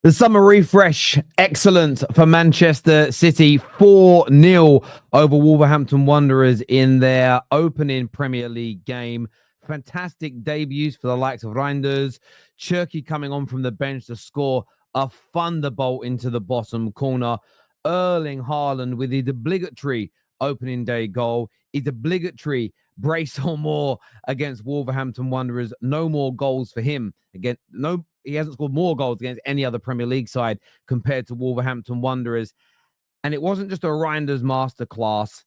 The summer refresh, excellent for Manchester City. 4-0 over Wolverhampton Wanderers in their opening Premier League game. Fantastic debuts for the likes of Reijnders. Cherky coming on from the bench to score a thunderbolt into the bottom corner. Erling Haaland with his obligatory opening day goal. His obligatory brace or more against Wolverhampton Wanderers. No more goals for him. Again, he hasn't scored more goals against any other Premier League side compared to Wolverhampton Wanderers. And it wasn't just a Reijnders masterclass.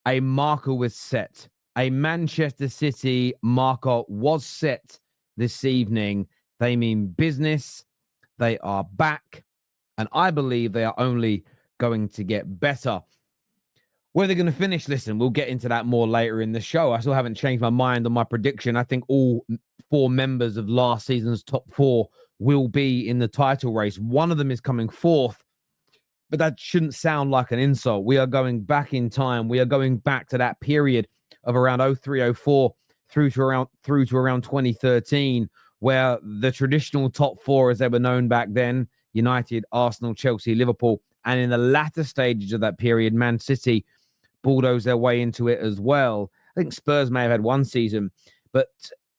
A marker was set. A Manchester City marker was set this evening. They mean business. They are back. And I believe they are only going to get better. Where they're going to finish, listen, we'll get into that more later in the show. I still haven't changed my mind on my prediction. I think all 4 members of last season's top 4 will be in the title race. One of them is coming 4th, but that shouldn't sound like an insult. We are going back in time. We are going back to that period of around 03-04 through to around 2013, where the traditional top 4, as they were known back then, United, Arsenal, Chelsea, Liverpool, and in the latter stages of that period, Man City bulldoze their way into it as well. I think Spurs may have had one season, but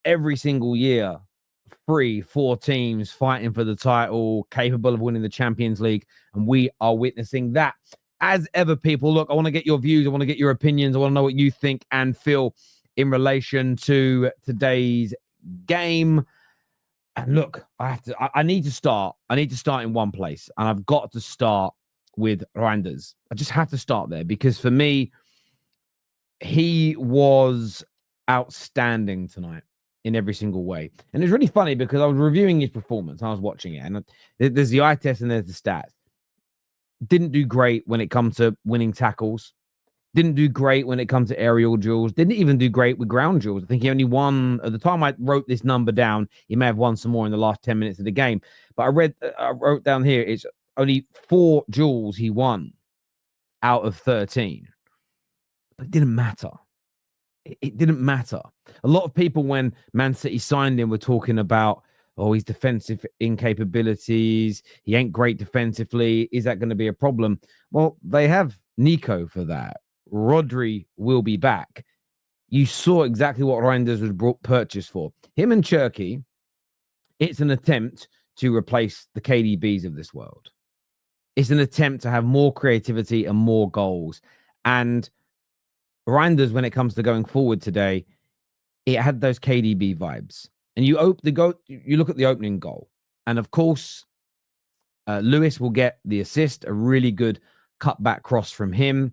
every single year, 3-4 teams fighting for the title, capable of winning the Champions League, and we are witnessing that. As ever, people, look, I want to get your views. I want to get your opinions. I want to know what you think and feel in relation to today's game. And look, I need to start. I need to start in one place, and I've got to start with Reijnders. I just had to start there because for me, he was outstanding tonight in every single way. And it's really funny because I was reviewing his performance. I was watching it, and there's the eye test and there's the stats. Didn't do great when it comes to winning tackles. Didn't do great when it comes to aerial duels. Didn't even do great with ground duels. I think he only won, at the time I wrote this number down, he may have won some more in the last 10 minutes of the game. But I wrote down here, it's only 4 duels he won out of 13. But it didn't matter. It didn't matter. A lot of people, when Man City signed him, were talking about, oh, his defensive incapabilities. He ain't great defensively. Is that going to be a problem? Well, they have Nico for that. Rodri will be back. You saw exactly what Reijnders was purchased for. Him and Cherky, it's an attempt to replace the KDBs of this world. It's an attempt to have more creativity and more goals. And Reijnders, when it comes to going forward today, it had those KDB vibes. And you look at the opening goal. And of course, Lewis will get the assist, a really good cutback cross from him.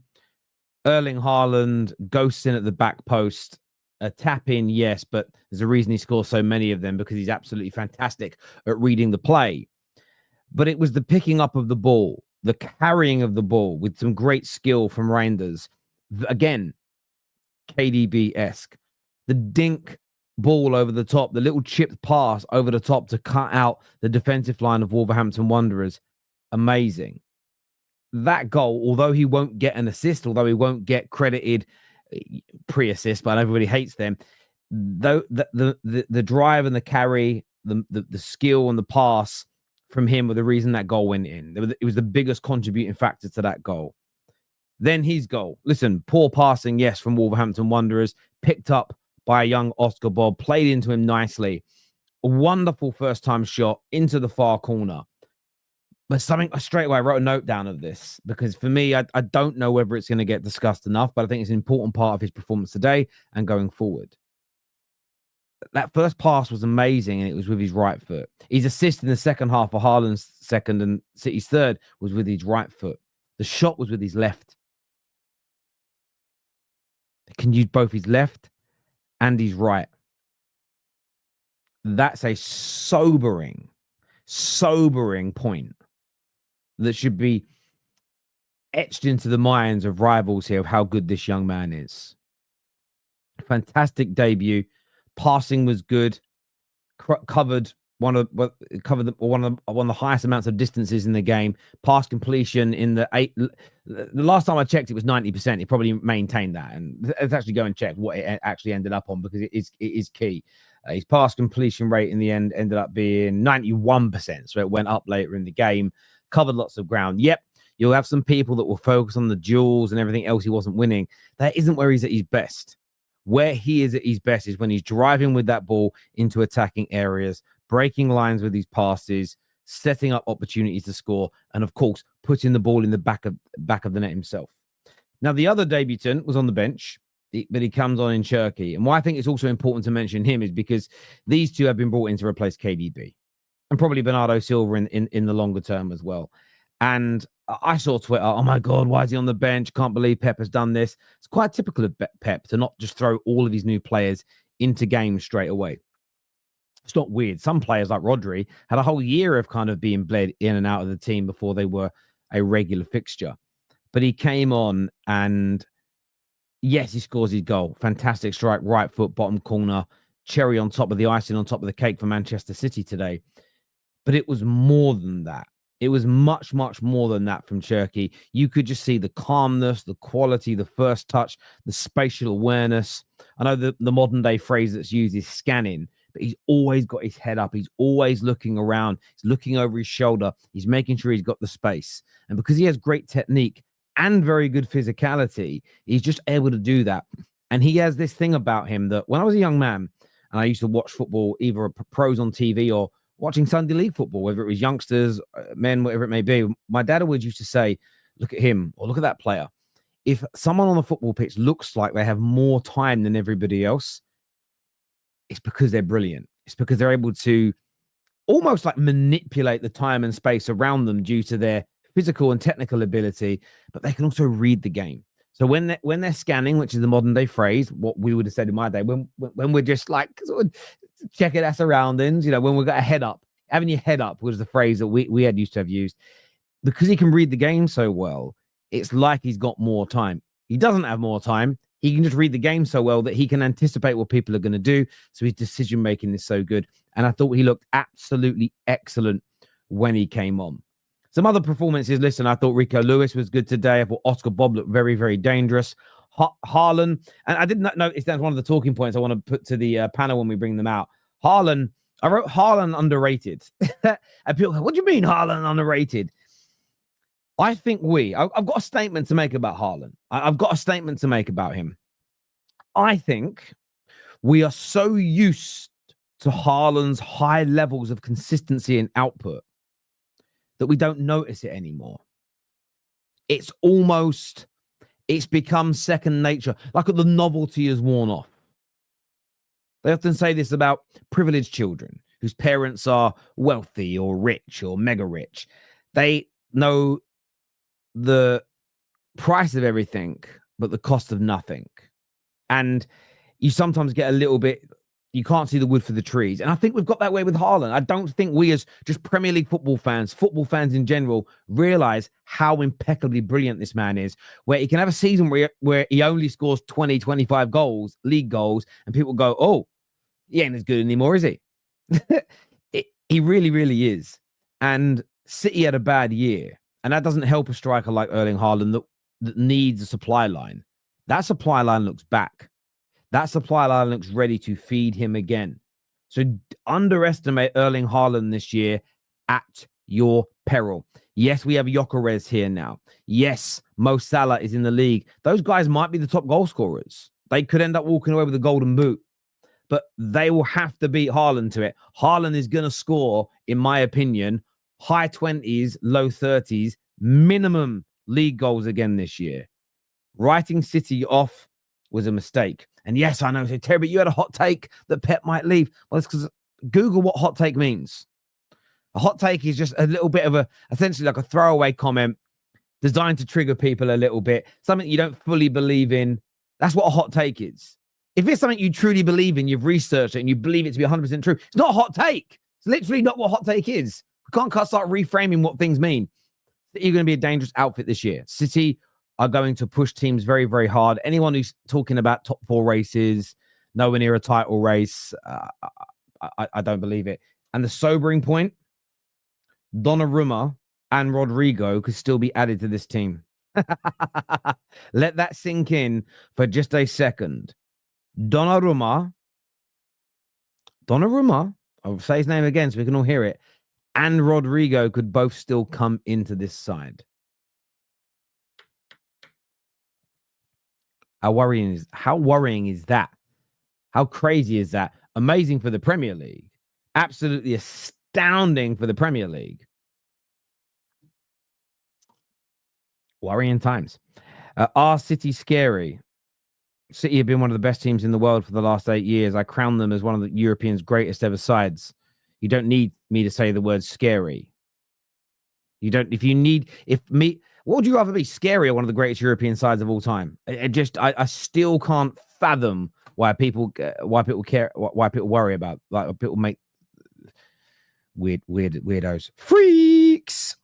Erling Haaland ghosts in at the back post. A tap in, yes, but there's a reason he scores so many of them, because he's absolutely fantastic at reading the play. But it was the picking up of the ball, the carrying of the ball with some great skill from Reijnders. Again, KDB-esque. The dink ball over the top, the little chipped pass over the top to cut out the defensive line of Wolverhampton Wanderers. Amazing. That goal, although he won't get an assist, although he won't get credited pre-assist, but everybody hates them, though the drive and the carry, the skill and the pass from him were the reason that goal went in. It was the biggest contributing factor to that goal. Then his goal. Listen, poor passing, yes, from Wolverhampton Wanderers, picked up by a young Oscar Bob, played into him nicely. A wonderful first-time shot into the far corner. But something, straight away, I wrote a note down of this, because for me, I don't know whether it's going to get discussed enough, but I think it's an important part of his performance today and going forward. That first pass was amazing, and it was with his right foot. His assist in the second half for Haaland's second and City's third was with his right foot. The shot was with his left. He can use both his left and his right. That's a sobering point that should be etched into the minds of rivals here of how good this young man is. Fantastic debut. Passing was good. Covered one of the highest amounts of distances in the game. Pass completion in the last time I checked, it was 90%. He probably maintained that, and let's actually go and check what it actually ended up on, because it is key. His pass completion rate in the end ended up being 91%, so it went up later in the game. Covered lots of ground. Yep, you'll have some people that will focus on the duels and everything else he wasn't winning. That isn't where he's at his best. Where he is at his best is when he's driving with that ball into attacking areas, breaking lines with his passes, setting up opportunities to score, and of course, putting the ball in the back of the net himself. Now, the other debutant was on the bench, but he comes on in Cherki. And why I think it's also important to mention him is because these two have been brought in to replace KDB and probably Bernardo Silva in the longer term as well. And I saw Twitter, oh my God, why is he on the bench? Can't believe Pep has done this. It's quite typical of Pep to not just throw all of his new players into games straight away. It's not weird. Some players like Rodri had a whole year of kind of being bled in and out of the team before they were a regular fixture. But he came on and yes, he scores his goal. Fantastic strike, right foot, bottom corner, cherry on top of the icing on top of the cake for Manchester City today. But it was more than that. It was much, much more than that from Cherki. You could just see the calmness, the quality, the first touch, the spatial awareness. I know the modern day phrase that's used is scanning, but he's always got his head up. He's always looking around. He's looking over his shoulder. He's making sure he's got the space. And because he has great technique and very good physicality, he's just able to do that. And he has this thing about him that when I was a young man and I used to watch football, either pros on TV or watching Sunday League football, whether it was youngsters, men, whatever it may be, my dad always used to say, look at him or look at that player. If someone on the football pitch looks like they have more time than everybody else, it's because they're brilliant. It's because they're able to almost like manipulate the time and space around them due to their physical and technical ability, but they can also read the game. So when they're scanning, which is the modern day phrase, what we would have said in my day, when we're just like sort of checking our surroundings, you know, when we've got a head up, having your head up was the phrase that we had used to have used. Because he can read the game so well, it's like he's got more time. He doesn't have more time. He can just read the game so well that he can anticipate what people are going to do. So his decision making is so good. And I thought he looked absolutely excellent when he came on. Some other performances, listen, I thought Rico Lewis was good today. I thought Oscar Bob looked very, very dangerous. Haaland, and I didn't notice that's one of the talking points I want to put to the panel when we bring them out. Haaland, I wrote Haaland underrated. And people go, what do you mean Haaland underrated? I think I've got a statement to make about Haaland. I've got a statement to make about him. I think we are so used to Haaland's high levels of consistency and output that we don't notice it anymore. It's become second nature, like the novelty has worn off. They often say this about privileged children whose parents are wealthy or rich or mega rich. They know the price of everything, but the cost of nothing. And you sometimes get a little bit, you can't see the wood for the trees. And I think we've got that way with Haaland. I don't think we as just Premier League football fans in general, realize how impeccably brilliant this man is, where he can have a season where he only scores 20, 25 goals, league goals, and people go, oh, he ain't as good anymore, is he? He really, really is. And City had a bad year. And that doesn't help a striker like Erling Haaland that needs a supply line. That supply line looks back. That supply line looks ready to feed him again. So underestimate Erling Haaland this year at your peril. Yes, we have Gyökeres here now. Yes, Mo Salah is in the league. Those guys might be the top goal scorers. They could end up walking away with a golden boot. But they will have to beat Haaland to it. Haaland is going to score, in my opinion, high 20s, low 30s, minimum league goals again this year. Writing City off was a mistake. And yes, I know, so Terry, but you had a hot take that Pep might leave. Well, it's because Google what hot take means. A hot take is just a little bit of essentially like a throwaway comment designed to trigger people a little bit. Something you don't fully believe in. That's what a hot take is. If it's something you truly believe in, you've researched it and you believe it to be 100% true, it's not a hot take. It's literally not what hot take is. We can't start reframing what things mean. You're going to be a dangerous outfit this year. City are going to push teams very, very hard. Anyone who's talking about top four races, nowhere near a title race, I don't believe it. And the sobering point, Donnarumma and Rodrigo could still be added to this team. Let that sink in for just a second. Donnarumma, I'll say his name again so we can all hear it, and Rodrigo could both still come into this side. How worrying is that? How crazy is that? Amazing for the Premier League. Absolutely astounding for the Premier League. Worrying times. Are City scary? City have been one of the best teams in the world for the last 8 years. I crown them as one of the Europeans' greatest ever sides. You don't need me to say the word scary. What would you rather be, scary or one of the greatest European sides of all time? I still can't fathom why people care, why people worry about, like, people make weirdos, freaks.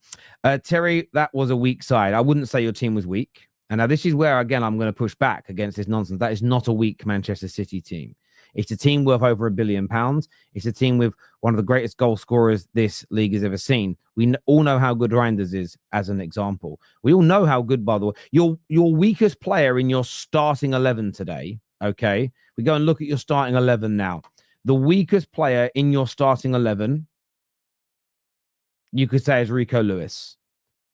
Terry, that was a weak side. I wouldn't say your team was weak. And now this is where, again, I'm going to push back against this nonsense. That is not a weak Manchester City team. It's a team worth over £1 billion. It's a team with one of the greatest goal scorers this league has ever seen. We all know how good Reijnders is, as an example. We all know how good, by the way, your weakest player in your starting 11 today, okay? We go and look at your starting 11 now. The weakest player in your starting 11, you could say, is Rico Lewis,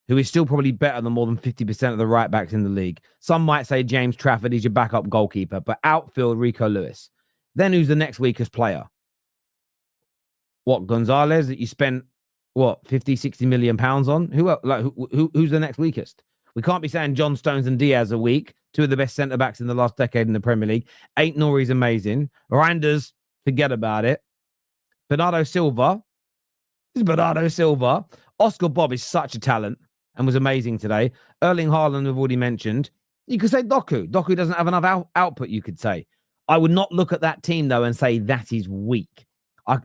who is still probably better than more than 50% of the right backs in the league. Some might say James Trafford, he's your backup goalkeeper, but outfield, Rico Lewis. Then who's the next weakest player? What, Gonzalez, that you spent, 50, 60 million pounds on? Who's the next weakest? We can't be saying John Stones and Diaz are weak, two of the best centre-backs in the last decade in the Premier League. Nori's amazing. Reijnders, forget about it. Bernardo Silva. Oscar Bob is such a talent and was amazing today. Erling Haaland, we've already mentioned. You could say Doku. Doku doesn't have enough output, you could say. I would not look at that team, though, and say that is weak.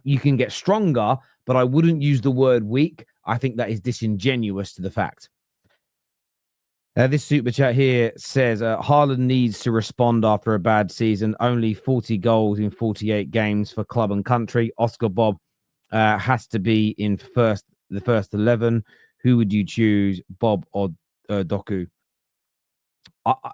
You can get stronger, but I wouldn't use the word weak. I think that is disingenuous to the fact. This super chat here says, Haaland needs to respond after a bad season. Only 40 goals in 48 games for club and country. Oscar Bob has to be in the first 11. Who would you choose, Bob or Doku?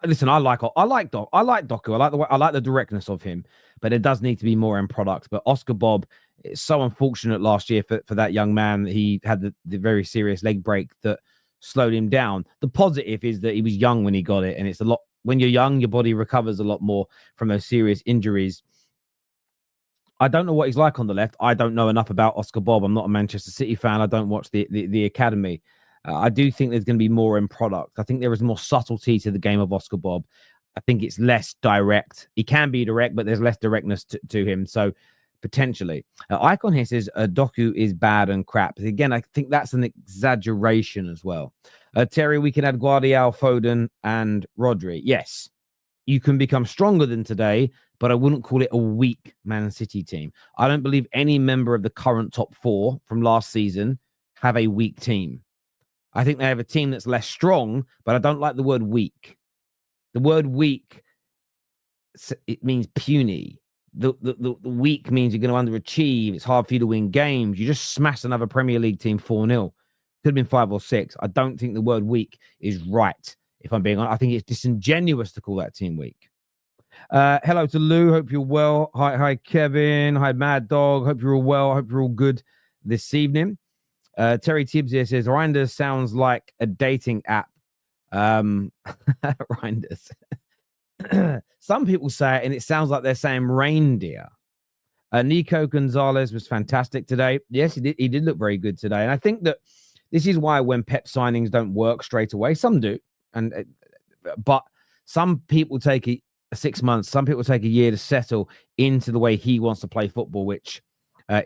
Listen, I like Doku. I like the directness of him, but it does need to be more end product. But Oscar Bob, it's so unfortunate last year for that young man. He had the very serious leg break that slowed him down. The positive is that he was young when he got it, and it's a lot. When you're young, your body recovers a lot more from those serious injuries. I don't know what he's like on the left. I don't know enough about Oscar Bob. I'm not a Manchester City fan. I don't watch the academy. I do think there's going to be more in product. I think there is more subtlety to the game of Oscar Bob. I think it's less direct. He can be direct, but there's less directness to him. So potentially. Icon here says Doku is bad and crap. Again, I think that's an exaggeration as well. Terry, we can add Guardiola, Foden, and Rodri. Yes, you can become stronger than today, but I wouldn't call it a weak Man City team. I don't believe any member of the current top four from last season have a weak team. I think they have a team that's less strong, but I don't like the word weak. The word weak, it means puny. The weak means you're going to underachieve. It's hard for you to win games. You just smashed another Premier League team 4-0. Could have been 5 or 6. I don't think the word weak is right, if I'm being honest. I think it's disingenuous to call that team weak. Hello to Lou. Hope you're well. Hi, Kevin. Hi, Mad Dog. Hope you're all well. Hope you're all good this evening. Terry Tibbs here says, Reijnders sounds like a dating app. Reijnders. Some people say it, and it sounds like they're saying reindeer. Nico Gonzalez was fantastic today. Yes, he did look very good today. And I think that this is why when Pep signings don't work straight away, some do. But some people take 6 months. Some people take a year to settle into the way he wants to play football, which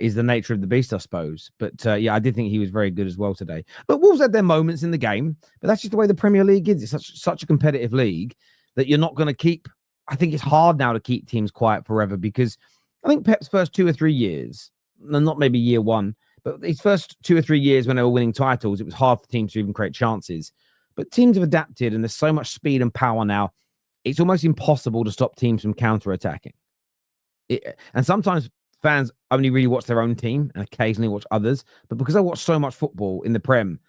is the nature of the beast, I suppose. But yeah, I did think he was very good as well today. But Wolves had their moments in the game, but that's just the way the Premier League is. It's such a competitive league that you're not going to keep. I think it's hard now to keep teams quiet forever, because I think Pep's first 2 or 3 years, not maybe year one, but his first 2 or 3 years when they were winning titles, it was hard for teams to even create chances. But teams have adapted, and there's so much speed and power now. It's almost impossible to stop teams from counter-attacking. And sometimes fans only really watch their own team and occasionally watch others. But because I watch so much football in the Prem,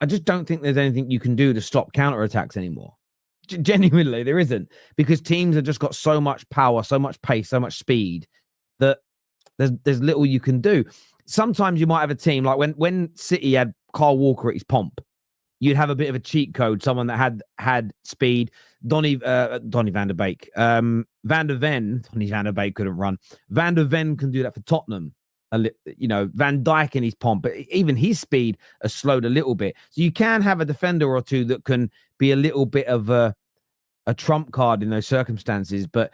I just don't think there's anything you can do to stop counter-attacks anymore. Genuinely, there isn't, because teams have just got so much power, so much pace, so much speed that there's little you can do. Sometimes you might have a team like when City had Kyle Walker at his pomp, you'd have a bit of a cheat code, someone that had speed. Donny van der Beek. Van der Ven, Donny van der Beek couldn't run. Van der Ven can do that for Tottenham. Van Dijk in his pomp, but even his speed has slowed a little bit. So you can have a defender or two that can be a little bit of a trump card in those circumstances. But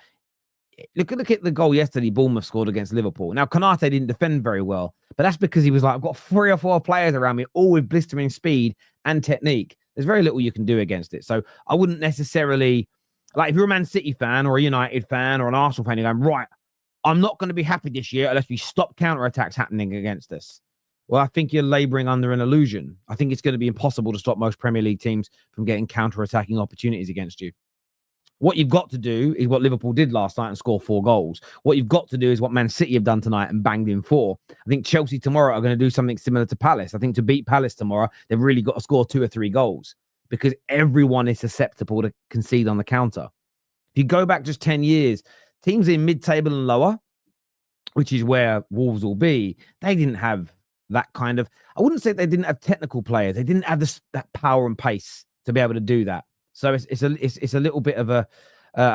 look at the goal yesterday Bournemouth scored against Liverpool. Now, Konate didn't defend very well, but that's because he was like, I've got 3 or 4 players around me, all with blistering speed and technique. There's very little you can do against it. So I wouldn't necessarily, like if you're a Man City fan or a United fan or an Arsenal fan, you're going, right, I'm not going to be happy this year unless we stop counter-attacks happening against us. Well, I think you're labouring under an illusion. I think it's going to be impossible to stop most Premier League teams from getting counter-attacking opportunities against you. What you've got to do is what Liverpool did last night and score 4 goals. What you've got to do is what Man City have done tonight and banged in 4. I think Chelsea tomorrow are going to do something similar to Palace. I think to beat Palace tomorrow, they've really got to score 2 or 3 goals because everyone is susceptible to concede on the counter. If you go back just 10 years, teams in mid-table and lower, which is where Wolves will be, they didn't have that kind of, I wouldn't say they didn't have technical players. They didn't have that power and pace to be able to do that. So it's a little bit of a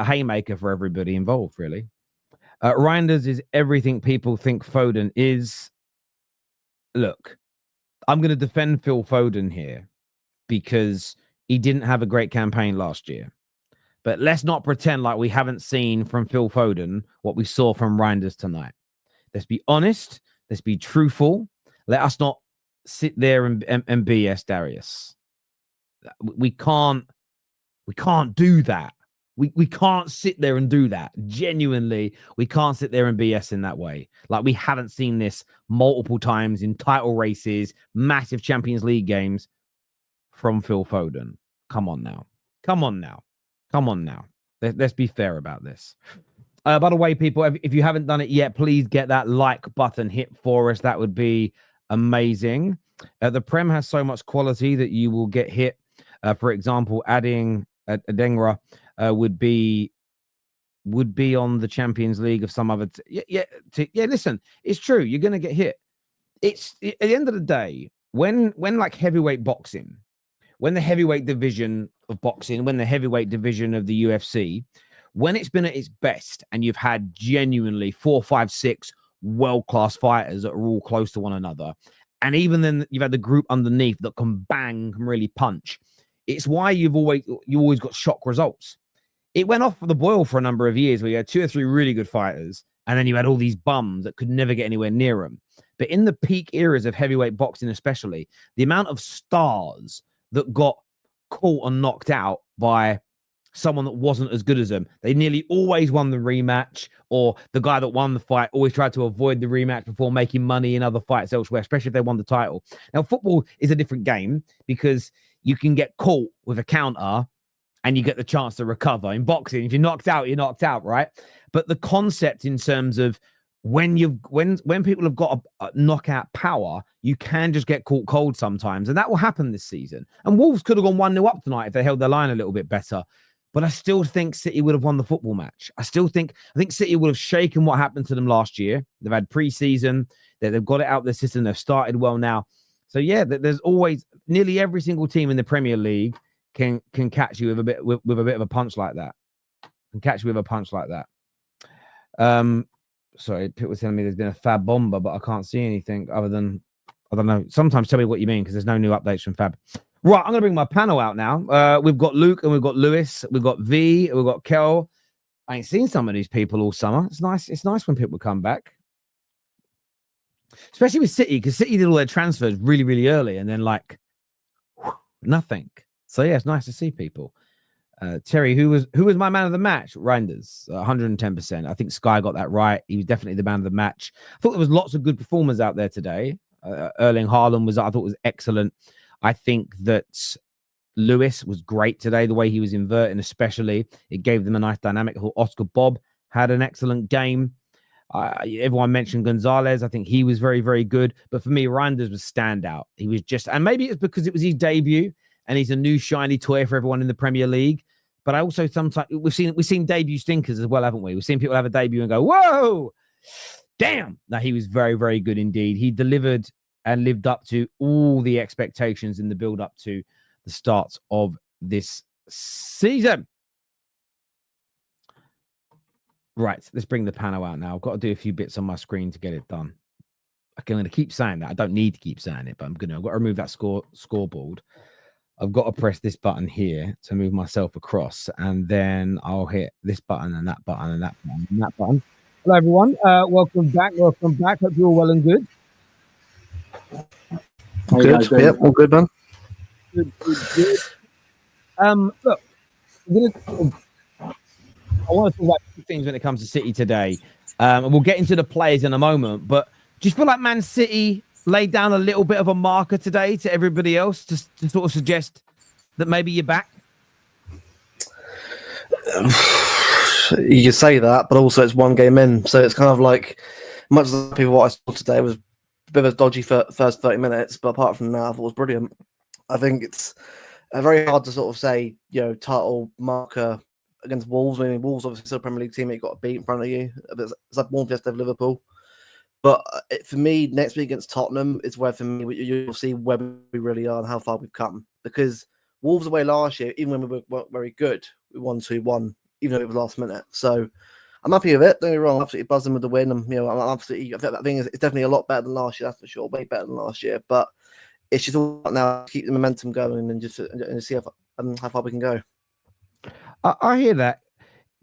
haymaker for everybody involved, really. Reijnders is everything people think Foden is. Look, I'm going to defend Phil Foden here because he didn't have a great campaign last year. But let's not pretend like we haven't seen from Phil Foden what we saw from Reijnders tonight. Let's be honest. Let's be truthful. Let us not sit there and BS Darius. We can't do that. We can't sit there and do that. Genuinely, we can't sit there and BS in that way. Like, we haven't seen this multiple times in title races, massive Champions League games from Phil Foden. Come on now. Let's be fair about this. By the way, people, if you haven't done it yet, please get that like button hit for us. That would be amazing. The Prem has so much quality that you will get hit. For example, adding Adengra would be on the Champions League of some other. Listen, it's true. You're going to get hit. It's at the end of the day, when like heavyweight boxing, when the heavyweight division of boxing, when the heavyweight division of the UFC, when it's been at its best and you've had genuinely 4, 5, 6 world-class fighters that are all close to one another, and even then you've had the group underneath that can bang, can really punch. It's why you always got shock results. It went off the boil for a number of years where you had 2 or 3 really good fighters, and then you had all these bums that could never get anywhere near them. But in the peak eras of heavyweight boxing especially, the amount of stars that got caught and knocked out by someone that wasn't as good as them, they nearly always won the rematch, or the guy that won the fight always tried to avoid the rematch before making money in other fights elsewhere, especially if they won the title. Now, football is a different game because you can get caught with a counter and you get the chance to recover. In boxing, if you're knocked out, you're knocked out, right? But the concept in terms of when people have got a knockout power, you can just get caught cold sometimes. And that will happen this season. And Wolves could have gone 1-0 up tonight if they held their line a little bit better. But I still think City would have won the football match. I think City would have shaken what happened to them last year. They've had pre-season. They've got it out of the system. They've started well now. So, yeah, there's always nearly every single team in the Premier League can catch you with a bit of a punch like that. Sorry, people were telling me there's been a Fab bomber, but I can't see anything other than, I don't know. Sometimes tell me what you mean because there's no new updates from Fab. Right, I'm going to bring my panel out now. We've got Luke and we've got Lewis. We've got V. We've got Kel. I ain't seen some of these people all summer. It's nice. It's nice when people come back. Especially with City, because City did all their transfers really, really early and then like nothing. So, yeah, it's nice to see people. Terry, who was my man of the match? Reijnders, 110%. I think Sky got that right. He was definitely the man of the match. I thought there was lots of good performers out there today. Erling Haaland I thought was excellent. I think that Lewis was great today, the way he was inverting, especially. It gave them a nice dynamic. I thought Oscar Bob had an excellent game. Everyone mentioned Gonzalez. I think he was very, very good. But for me, Reijnders was standout. He was just, and maybe it's because it was his debut and he's a new shiny toy for everyone in the Premier League. But I also sometimes we've seen debut stinkers as well, haven't we? We've seen people have a debut and go, whoa, damn. Now he was very, very good indeed. He delivered and lived up to all the expectations in the build up to the start of this season. Right, let's bring the panel out now. I've got to do a few bits on my screen to get it done. I'm going to keep saying that. I don't need to keep saying it, but I've got to remove that scoreboard. I've got to press this button here to move myself across, and then I'll hit this button and that button and that button and that button. Hello, everyone. Welcome back. Welcome back. Hope you're all well and good. Good. Yep, all good, man. Good. Look, I want to talk about two things when it comes to City today. And we'll get into the players in a moment. But do you feel like Man City laid down a little bit of a marker today to everybody else to sort of suggest that maybe you're back? You can say that, but also it's one game in. So it's kind of like, much as people what I saw today was a bit of a dodgy first 30 minutes. But apart from that, I thought it was brilliant. I think it's very hard to sort of say, title marker against Wolves. I mean, Wolves obviously still a Premier League team that you've got to beat in front of you. It's like Wolves yesterday of Liverpool. But for me, next week against Tottenham is where, for me, you'll see where we really are and how far we've come. Because Wolves away last year, even when we were very good, we won 2-1, even though it was last minute. So I'm happy with it. Don't get me wrong, I'm absolutely buzzing with the win. I'm absolutely. I think it's definitely a lot better than last year. That's for sure, way better than last year. But it's just all about now to keep the momentum going and just see how far we can go. I hear that.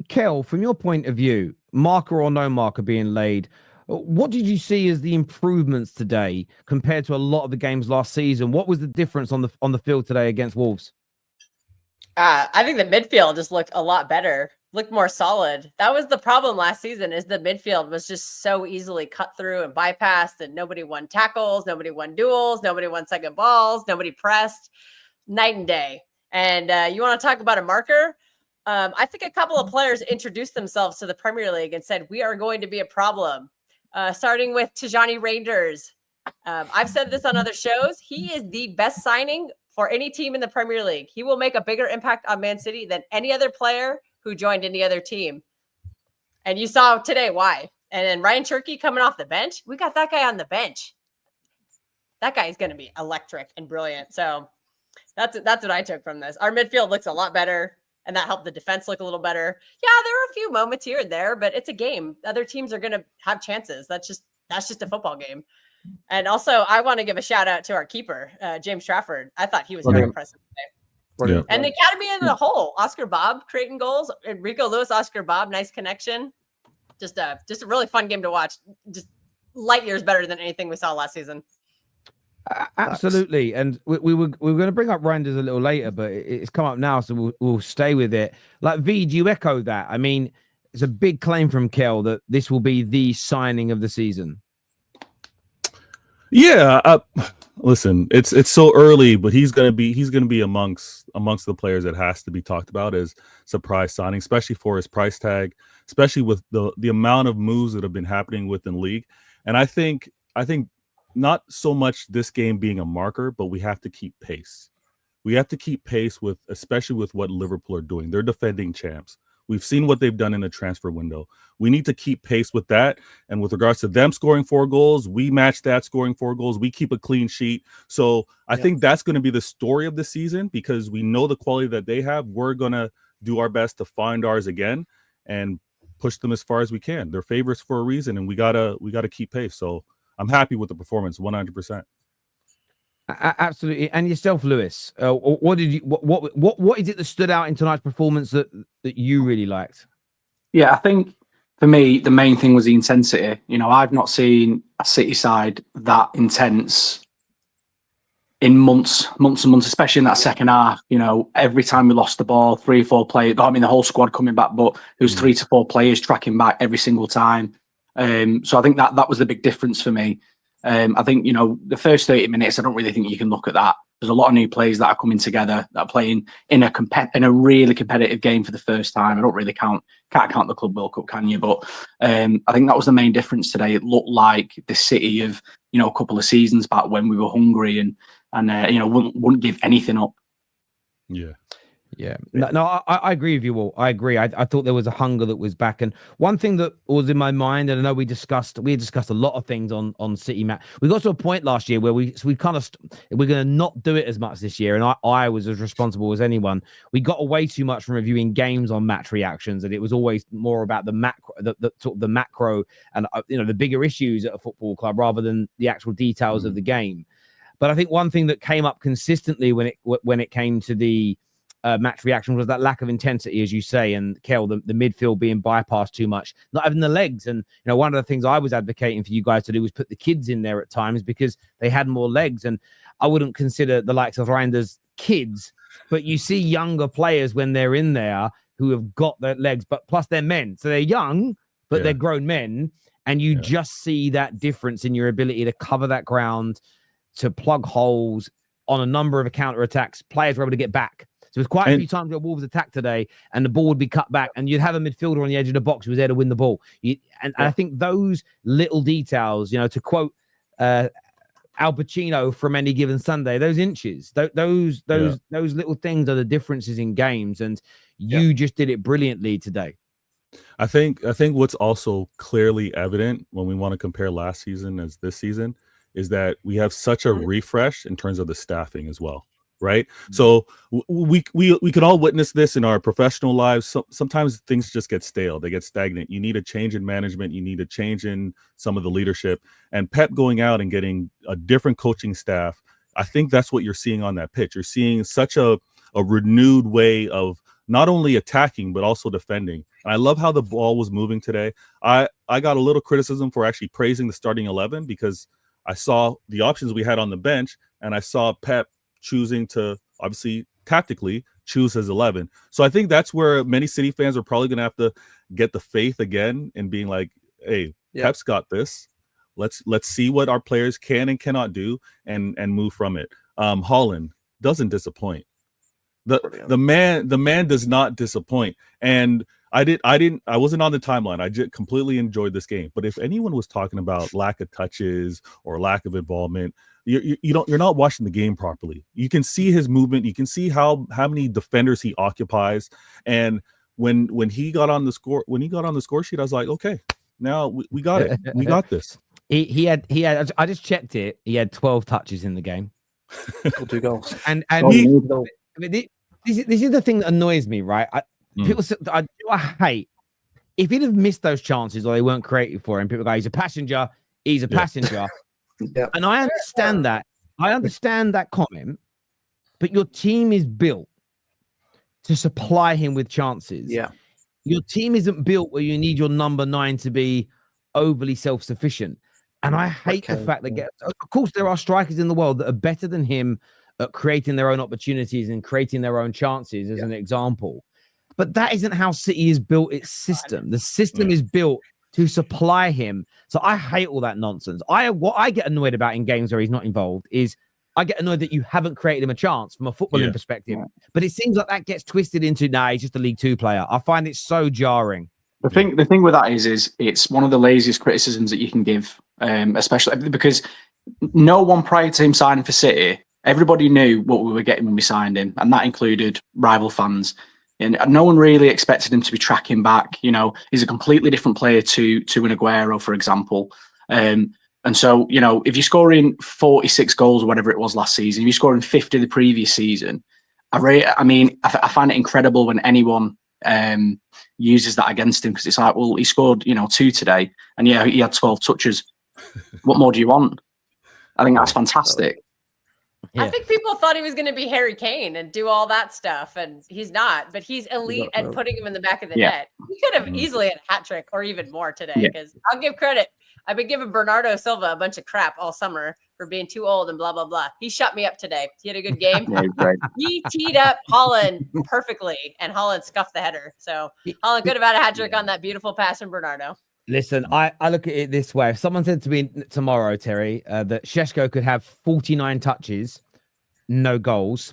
Kel, from your point of view, marker or no marker being laid, what did you see as the improvements today compared to a lot of the games last season? What was the difference on the field today against Wolves? I think the midfield just looked a lot better, looked more solid. That was the problem last season, is the midfield was just so easily cut through and bypassed, and nobody won tackles, nobody won duels, nobody won second balls, nobody pressed. Night and day. And you want to talk about a marker? I think a couple of players introduced themselves to the Premier League and said, we are going to be a problem. Starting with Tijani Reijnders. I've said this on other shows. He is the best signing for any team in the Premier League. He will make a bigger impact on Man City than any other player who joined any other team. And you saw today why. And then Ryan Cherky coming off the bench. We got that guy on the bench. That guy is going to be electric and brilliant. So that's what I took from this. Our midfield looks a lot better, and that helped the defense look a little better. Yeah, there are a few moments here and there, but it's a game. Other teams are going to have chances. That's just a football game. And also, I want to give a shout out to our keeper, James Trafford. I thought he was very impressive today. Yeah. And the academy as a whole, Oscar Bob creating goals, Enrico Lewis, Oscar Bob, nice connection. Just a really fun game to watch. Just light years better than anything we saw last season. Absolutely. And we were going to bring up Reijnders a little later, but it's come up now, so we'll stay with it. Like, V, do you echo that? I mean, it's a big claim from Kel that this will be the signing of the season. Yeah, listen, it's so early, but he's gonna be amongst the players that has to be talked about as surprise signing, especially for his price tag, especially with the amount of moves that have been happening within league. And I think not so much this game being a marker, but we have to keep pace. We have to keep pace especially with what Liverpool are doing. They're defending champs. We've seen what they've done in the transfer window. We need to keep pace with that. And with regards to them scoring 4 goals, we match that scoring 4 goals. We keep a clean sheet. So I think that's going to be the story of the season, because we know the quality that they have. We're going to do our best to find ours again and push them as far as we can. They're favorites for a reason, and we gotta keep pace. So I'm happy with the performance, 100%. Absolutely. And yourself, Lewis, what is it that stood out in tonight's performance that you really liked? Yeah, I think for me, the main thing was the intensity. I've not seen a City side that intense in months and months, especially in that second half. Every time we lost the ball, 3 or 4 players, the whole squad coming back, but it was 3 to 4 players tracking back every single time. So I think that was the big difference for me. I think, the first 30 minutes, I don't really think you can look at that There's a lot of new players that are coming together, that are playing in a really competitive game for the first time. I don't really can't count the Club World Cup, can you? But I think that was the main difference today. It looked like the City of, a couple of seasons back when we were hungry and wouldn't give anything up. Yeah. Yeah, no, I agree with you all. I agree. I thought there was a hunger that was back, and one thing that was in my mind, and I know we discussed a lot of things on City Matt. We got to a point last year where we're going to not do it as much this year, and I was as responsible as anyone. We got away too much from reviewing games on match reactions, and it was always more about the macro, the macro, and the bigger issues at a football club rather than the actual details of the game. But I think one thing that came up consistently when it came to the match reaction was that lack of intensity, as you say, and Kel, the midfield being bypassed too much, not having the legs. And one of the things I was advocating for you guys to do was put the kids in there at times because they had more legs. And I wouldn't consider the likes of Reijnders kids, but you see younger players when they're in there who have got their legs, but plus they're men, so they're young, but they're grown men, and you just see that difference in your ability to cover that ground, to plug holes on a number of counter attacks. Players were able to get back. So it was quite a few times where Wolves attacked today and the ball would be cut back and you'd have a midfielder on the edge of the box who was there to win the ball. And I think those little details, to quote Al Pacino from Any Given Sunday, those inches, those little things are the differences in games. And you just did it brilliantly today. I think what's also clearly evident when we want to compare last season as this season is that we have such a refresh in terms of the staffing as well. Right. So we can all witness this in our professional lives. Sometimes things just get stale. They get stagnant. You need a change in management. You need a change in some of the leadership, and Pep going out and getting a different coaching staff. I think that's what you're seeing on that pitch. You're seeing such a renewed way of not only attacking, but also defending. And I love how the ball was moving today. I got a little criticism for actually praising the starting 11 because I saw the options we had on the bench and I saw Pep choosing to obviously tactically choose his 11. So I think that's where many City fans are probably going to have to get the faith again and being like, hey, Pep's got this. Let's see what our players can and cannot do and move from it. Haaland doesn't disappoint. The man does not disappoint. And I wasn't on the timeline. I just completely enjoyed this game. But if anyone was talking about lack of touches or lack of involvement, you're not watching the game properly. You can see his movement. You can see how many defenders he occupies. And when he got on the score sheet, I was like, okay, now we got it. We got this. He had. I just checked it. He had 12 touches in the game. 2 goals. And this is the thing that annoys me, right? People say, I hate if he'd have missed those chances or they weren't created for him. People go, he's a passenger. He's a passenger. And I understand that. I understand that comment, but your team is built to supply him with chances. Yeah. Your team isn't built where you need your number 9 to be overly self-sufficient. And I hate the fact that, of course, there are strikers in the world that are better than him at creating their own opportunities and creating their own chances, as an example. But that isn't how City has built its system. The system is built to supply him. So I hate all that nonsense. What I get annoyed about in games where he's not involved is I get annoyed that you haven't created him a chance from a footballing perspective. But it seems like that gets twisted into, he's just a League Two player. I find it so jarring. The thing with that is it's one of the laziest criticisms that you can give, especially because no one prior to him signing for City, everybody knew what we were getting when we signed him, and that included rival fans. And no one really expected him to be tracking back. He's a completely different player to an Aguero, for example. And so, if you're scoring 46 goals or whatever it was last season, if you're scoring 50 the previous season, I find it incredible when anyone uses that against him because it's like, well, he scored, 2 today, and he had 12 touches. What more do you want? I think that's fantastic. Yeah. I think people thought he was going to be Harry Kane and do all that stuff, and he's not. But he's elite at putting him in the back of the net. He could have easily had a hat trick or even more today. Because I'll give credit. I've been giving Bernardo Silva a bunch of crap all summer for being too old and blah blah blah. He shut me up today. He had a good game. He teed up Haaland perfectly, and Haaland scuffed the header. So Haaland could have had a hat trick on that beautiful pass from Bernardo. Listen, I look at it this way. If someone said to me tomorrow, Terry, that Šeško could have 49 touches, no goals,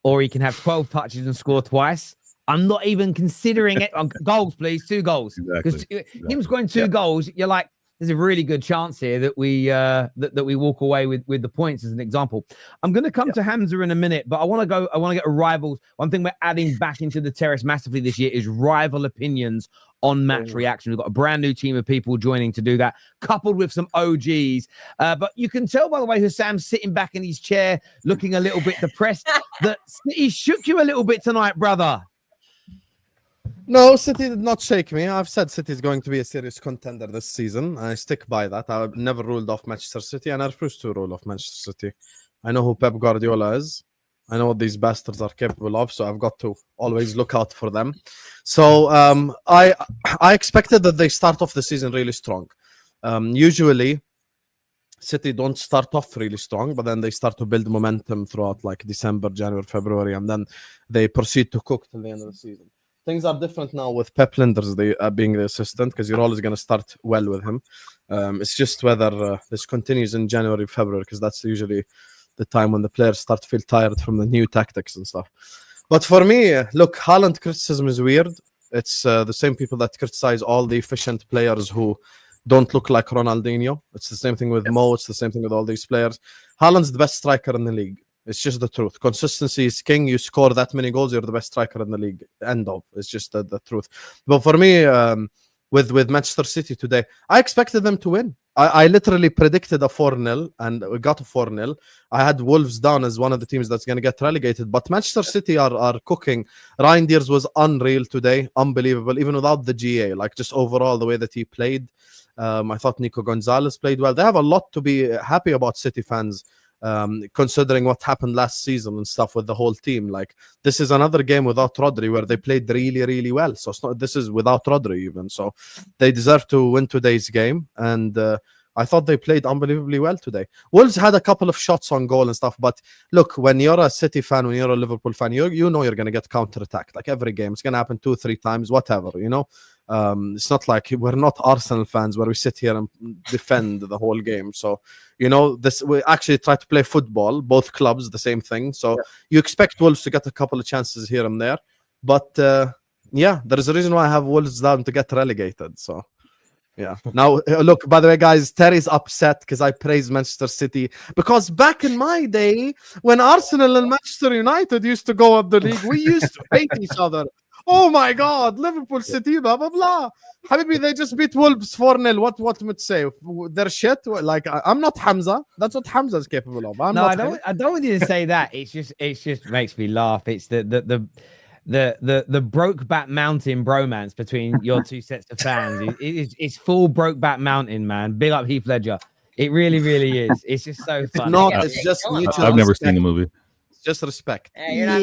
or he can have 12 touches and score twice. I'm not even considering it. Goals, please. 2 goals. Because him scoring 2 goals, you're like, there's a really good chance here that we that we walk away with the points as an example. I'm going to come to Hamza in a minute, but I want to get a rivals. One thing we're adding back into the terrace massively this year is rival opinions on match reaction. We've got a brand new team of people joining to do that, coupled with some OGs. But you can tell by the way Husam's sitting back in his chair, looking a little bit depressed, that he shook you a little bit tonight, brother. No, City did not shake me. I've said City is going to be a serious contender this season. I stick by that. I've never ruled off Manchester City, and I refuse to rule off Manchester City. I know who Pep Guardiola is. I know what these bastards are capable of, so I've got to always look out for them. So I expected that they start off the season really strong. Usually, City don't start off really strong, but then they start to build momentum throughout like December, January, February, and then they proceed to cook till the end of the season. Things are different now with Pep Linders being the assistant, because you're always going to start well with him. It's just whether this continues in January, February, because that's usually the time when the players start to feel tired from the new tactics and stuff. But for me, look, Haaland criticism is weird. It's the same people that criticize all the efficient players who don't look like Ronaldinho. It's the same thing with Mo. It's the same thing with all these players. Haaland's the best striker in the league. It's just the truth. Consistency is king. You score that many goals, you're the best striker in the league. End of. It's just the truth. But for me, with Manchester City today, I expected them to win. I literally predicted a 4-0, and we got a 4-0. I had Wolves down as one of the teams that's going to get relegated. But Manchester City are cooking. Reijnders was unreal today. Unbelievable. Even without the GA. Like, just overall, the way that he played. I thought Nico Gonzalez played well. They have a lot to be happy about, City fans. Considering what happened last season and stuff with the whole team. Like, this is another game without Rodri where they played really, really well. So it's not, this is without Rodri even. So they deserve to win today's game. And I thought they played unbelievably well today. Wolves had a couple of shots on goal and stuff. But look, when you're a City fan, when you're a Liverpool fan, you know you're going to get counter-attacked. Like every game, it's going to happen 2-3 times, whatever, you know. It's not like we're not Arsenal fans where we sit here and defend the whole game. So, you know, this we actually try to play football, both clubs, the same thing. So you expect Wolves to get a couple of chances here and there. But yeah, there is a reason why I have Wolves down to get relegated. So yeah. Now, look, by the way, guys, Terry's upset because I praise Manchester City. Because back in my day, when Arsenal and Manchester United used to go up the league, we used to hate each other. Oh my God, Liverpool City, blah, blah, blah. Habibi, they just beat Wolves 4-0. What would say? They're shit? Like, I'm not Hamza. That's what Hamza is capable of. I don't want you to say that. It just makes me laugh. It's the Brokeback Mountain bromance between your two sets of fans. It's full Brokeback Mountain, man. Big up Heath Ledger. It really, really is. It's just so fun. It's just mutual. I've never seen the movie. It's just respect. Yeah, you're not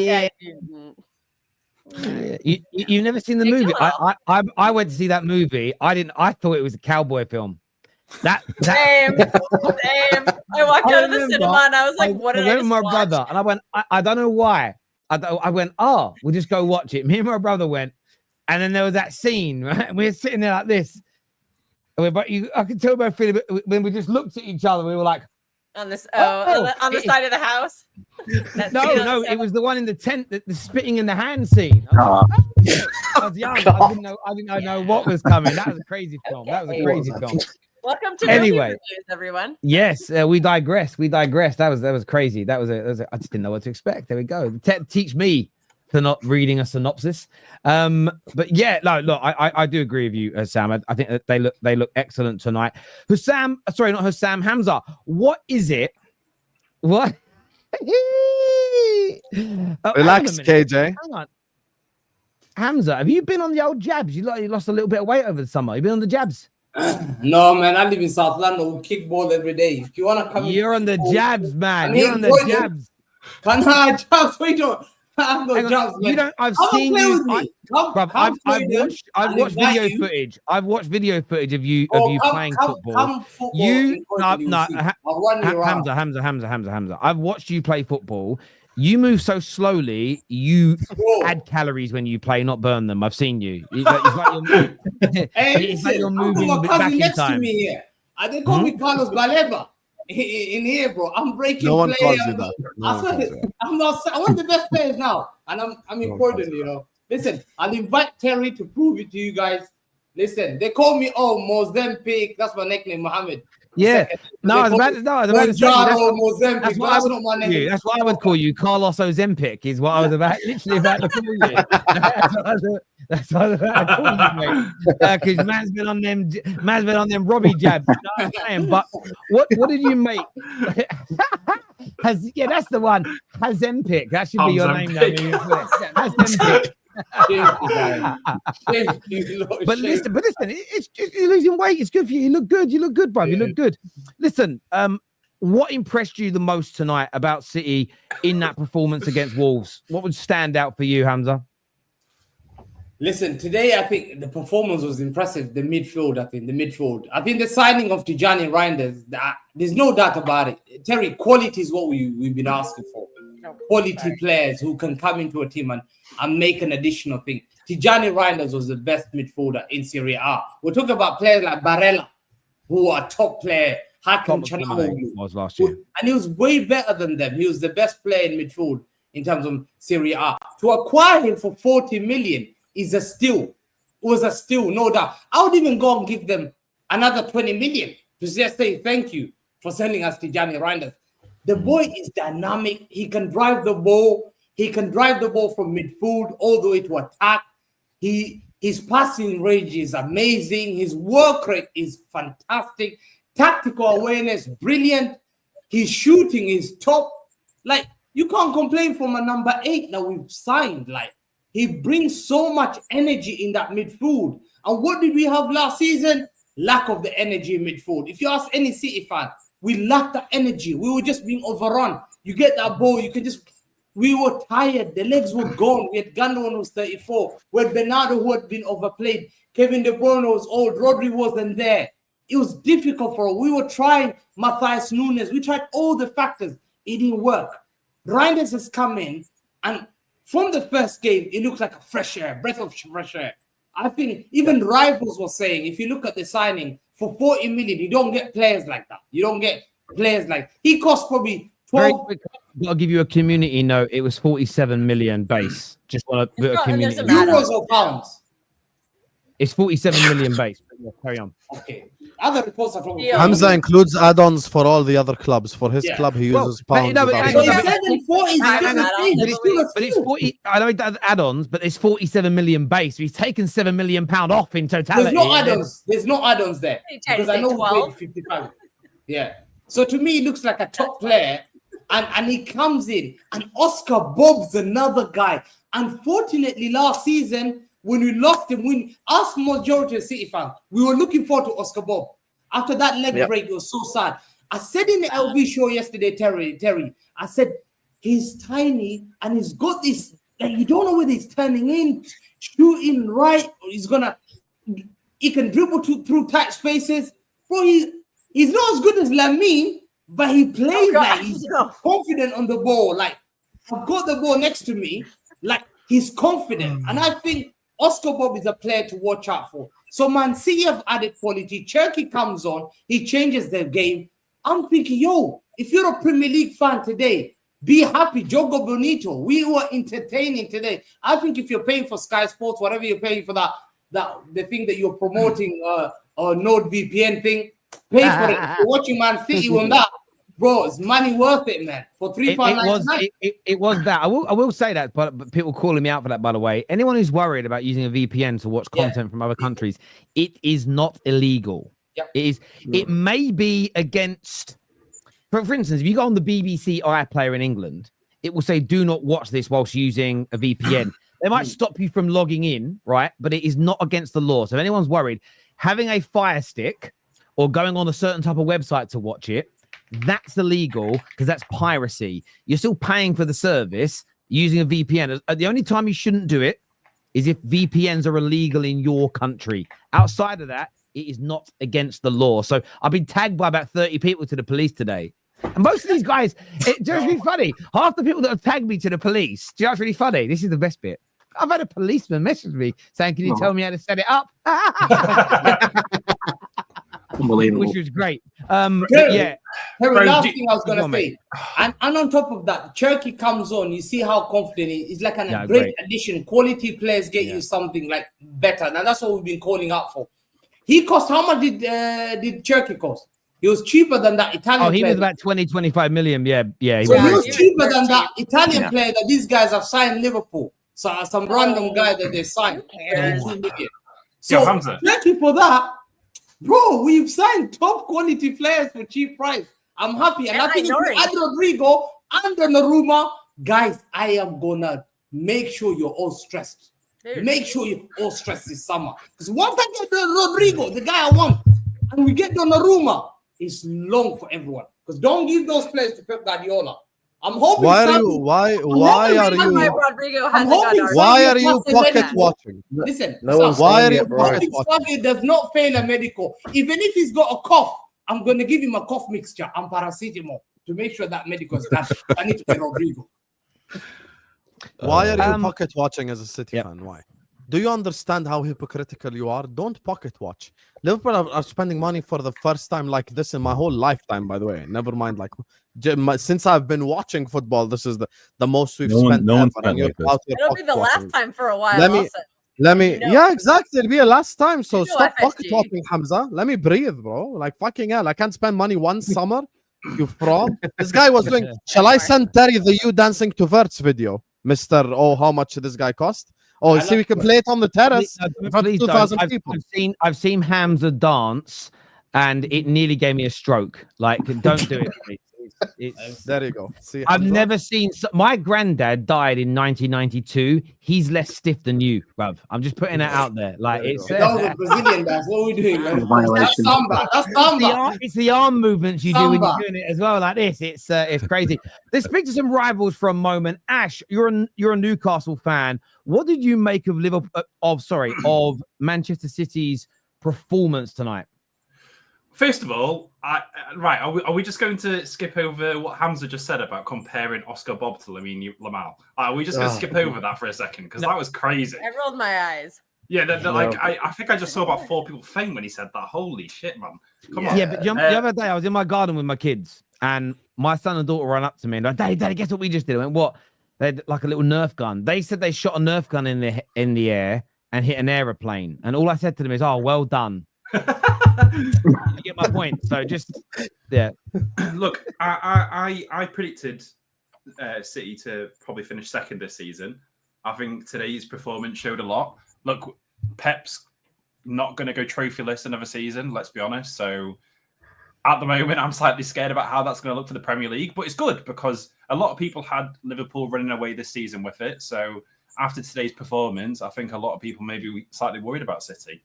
You've never seen the movie. I went to see that movie. I thought it was a cowboy film. Same. I walked out of the cinema and I was like, what did I just watch? Brother, and I went, I don't know why. I went, we'll just go watch it. Me and my brother went, and then there was that scene, right? And we were sitting there like this. And I could tell by feeling when we just looked at each other, we were like, on this on the side of the house. No, it was the one in the tent, the spitting in the hand scene. I was young. I didn't know what was coming. That was a crazy film. Welcome to anyway, reviews, everyone. Yes, we digress. That was crazy. That was I just didn't know what to expect. There we go. Teach me for not reading a synopsis. But yeah, no, look, I do agree with you, Sam. I think that they look excellent tonight. Hamza, what is it? What? Relax, KJ. Hang on. Hamza, have you been on the old jabs? You lost a little bit of weight over the summer. You been on the jabs? No, man. I live in South London. We kick ball every day. If you want to come, you're on the jabs, man. You're on the jabs. Can I jabs? Wait, I'm no jabs, man. You don't. I've seen you. I've watched video footage. I've watched video footage of you playing football. Hamza. I've watched you play football. You move so slowly. You add calories when you play, not burn them. I've seen you. It's like you're moving back in time. To me here. They call me Carlos Baleba. in here, bro. I'm breaking No one players. calls you that. No I one swear, calls you that. I'm not. I want the best players now, and I'm No one important. calls You know. Listen, I'll invite Terry to prove it to you guys. Listen, they call me Mozambique. That's my nickname, Mohammed. Yeah. No, I was about to say Mozambique. that's what I would call you. That's what I would call you. Carlos Ozempic is what I was literally about to call you. That's what I was about to call you, mate. Because man's been on them Robbie jabs. You know what I'm saying? But what did you make? Yeah, that's the one. Hazempic. That should be your name now. Hazempic. But listen, you're losing weight. It's good for you. You look good. You look good, bro. You look good. Listen, what impressed you the most tonight about City in that performance against Wolves? What would stand out for you, Hamza? Listen, today I think the performance was impressive. The midfield. I think the signing of Tijani Reijnders, there's no doubt about it. Terry, quality is what we've been asking for. Quality players who can come into a team and make an additional thing. Tijani Reijnders was the best midfielder in Serie A. We're talking about players like Barella, who are top player. Hakim Çalhanoğlu was last year, and he was way better than them. He was the best player in midfield in terms of Serie A. To acquire him for 40 million is a steal. It was a steal, no doubt. I would even go and give them another 20 million to just say thank you for sending us Tijani Reijnders. The boy is dynamic. He can drive the ball. He can drive the ball from midfield all the way to attack. His passing range is amazing. His work rate is fantastic. Tactical awareness, brilliant. His shooting is top. Like, you can't complain from a number 8 that we've signed. Like, he brings so much energy in that midfield. And what did we have last season? Lack of the energy in midfield. If you ask any City fan, we lacked that energy. We were just being overrun. You get that ball, you can just... We were tired. The legs were gone. We had Gundogan who was 34. We had Bernardo who had been overplayed. Kevin De Bruyne was old. Rodri wasn't there. It was difficult for us. We were trying Matthias Nunes. We tried all the factors. It didn't work. Reijnders has come in, and from the first game, it looks like a fresh air, breath of fresh air. I think even rivals were saying, if you look at the signing, for 40 million, you don't get players like that. You don't get players like... He cost probably 12... I'll give you a community note. It was 47 million base. Just want to put a community euros or pounds? It's 47 million base. Carry on. Okay. Other reports are talking. Hamza includes add-ons for all the other clubs. For his club, he uses pounds. But it's 40. I know he does add-ons, but it's 47 million base. So he's taken £7 million off in totality. There's no add-ons there because I know we paid 55. Yeah. So to me, it looks like a top player, and he comes in, and Oscar Bob's another guy. Unfortunately, last season, when we lost him, us majority of City fans, we were looking forward to Oscar Bob. After that leg break, it was so sad. I said in the LB show yesterday, Terry, I said, he's tiny and he's got this, like, you don't know whether he's turning in, shooting right, or he can dribble through tight spaces. Bro, he's not as good as Lamine, but he plays he's confident on the ball. Like, I've got the ball next to me, like, he's confident. And I think Oscar Bob is a player to watch out for. So Man City have added quality. Cherky comes on, he changes their game. I'm thinking, if you're a Premier League fan today, be happy. Jogo Bonito, we were entertaining today. I think if you're paying for Sky Sports, whatever you're paying for the thing that you're promoting, NordVPN thing, pay for it. If you're watching Man City on that, bro, it's money worth it, man. For £3.99. It was that. I will say that, but people calling me out for that, by the way. Anyone who's worried about using a VPN to watch content from other countries, it is not illegal. Yep. It is. It may be against. For instance, if you go on the BBC iPlayer in England, it will say do not watch this whilst using a VPN. They might stop you from logging in, right? But it is not against the law. So if anyone's worried, having a Fire Stick or going on a certain type of website to watch it, that's illegal because that's piracy. You're still paying for the service using a VPN. The only time you shouldn't do it is if VPNs are illegal in your country. Outside of that, it is not against the law. So I've been tagged by about 30 people to the police today. And most of these guys, it's just really funny. Half the people that have tagged me to the police, do you know what's really funny? This is the best bit. I've had a policeman message me saying, can you tell me how to set it up? Unbelievable. Which was great. Yeah. Terry, last do- thing I was gonna Go on, say, mate. and on top of that, Cherky comes on. You see how confident he is. It's like Yeah, a great great. addition. Quality players get Yeah. you something like better, and that's what we've been calling out for. He cost how much did Cherky cost? He was cheaper than that Italian. Oh, he player. was about 25 million. Yeah. So was he very was cheap. cheaper than that cheap. Italian Yeah. player that these guys have signed Liverpool. So some random guy that they signed. Who cares? 2 million. Yo, So Hamza. thank you for that, bro. We've signed top quality players for cheap price. I'm happy, and I think if Nori. we add Rodrigo and Donnarumma, guys, I am gonna make sure you're all stressed. Dude. Make sure you're all stressed this summer. Because once I get Rodrigo, the guy I want, and we get Donnarumma, it's long for everyone. Because don't give those players to Pep Guardiola. I'm hoping. Why are Saudi- you? Why hoping are Saudi- Why you? Rodrigo I'm hasn't got hoping our Why Saudi are you passes pocket medical. watching? Listen, No one's Why signed are you yet, bro. pocket Hoping watching? Saudi does not fail a medical. Even if he's got a cough, I'm going to give him a cough mixture and paracetamol to make sure that medical is done. I need to get Rodrigo. Why are you Um, pocket watching as a City yeah. fan? Why? Do you understand how hypocritical you are? Don't pocket watch. Liverpool are spending money for the first time like this in my whole lifetime, by the way. Never mind, like since I've been watching football, this is the most we've No one- spent. no one ever, spent and you're like this. out here It'll be the pocket last watching. time for a while. Let me- also. Let me, No. yeah, exactly. It'll be the last time. So You know stop pocket FSG. watching, Hamza. Let me breathe, bro. Like fucking hell, I can't spend money one summer. You fraud. This guy was doing. Shall I send Terry the you dancing to Verts video, Mister? Oh, how much this guy cost? Oh, I see, love we can play it on the terrace. No, in front of please don't. 2,000 I've, people. I've seen Hamza dance, and it nearly gave me a stroke. Like, don't do it, please. It's There you go. See, I've Hamza? never seen my granddad died in 1992. He's less stiff than you, bruv. I'm just putting it out there. Like There you it's go. That was a Brazilian dance. What are we doing, man? That's Violation. samba. That's samba. it's the arm movements you do when Samba. you're doing it as well, like this. It's crazy. Let's speak to some rivals for a moment. Ash, you're a Newcastle fan. What did you make of Liverpool? Of Manchester City's performance tonight? First of all, are we just going to skip over what Hamza just said about comparing Oscar Bob to Lamine Yamal? Are we just going to skip over that for a second? Because that was crazy. I rolled my eyes. Yeah, I think I just saw about 4 people faint when he said that. Holy shit, man. Come on. Yeah, but the other day I was in my garden with my kids, and my son and daughter ran up to me and like, Daddy, guess what we just did? I went, what? They had like a little Nerf gun. They said they shot a Nerf gun in the air and hit an aeroplane. And all I said to them is, "Oh, well done." You get my point. So just Look, I predicted City to probably finish second this season. I think today's performance showed a lot. Look, Pep's not going to go trophyless another season, let's be honest. So at the moment, I'm slightly scared about how that's going to look for the Premier League. But it's good because a lot of people had Liverpool running away this season with it. So after today's performance, I think a lot of people may be slightly worried about City.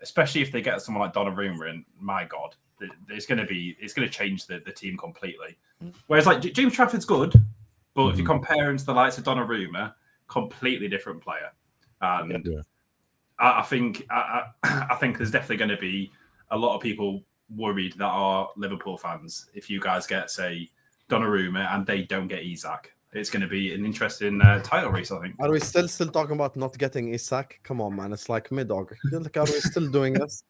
Especially if they get someone like Donnarumma, and my God, it's going to change the team completely. Whereas like James Trafford's good, but if you compare him to the likes of Donnarumma, completely different player. And I think there's definitely going to be a lot of people worried that are Liverpool fans if you guys get say Donnarumma and they don't get Isak. It's going to be an interesting title race, I think. Are we still talking about not getting Isak? Come on, man. It's like mid-dog. Like, are we still doing this?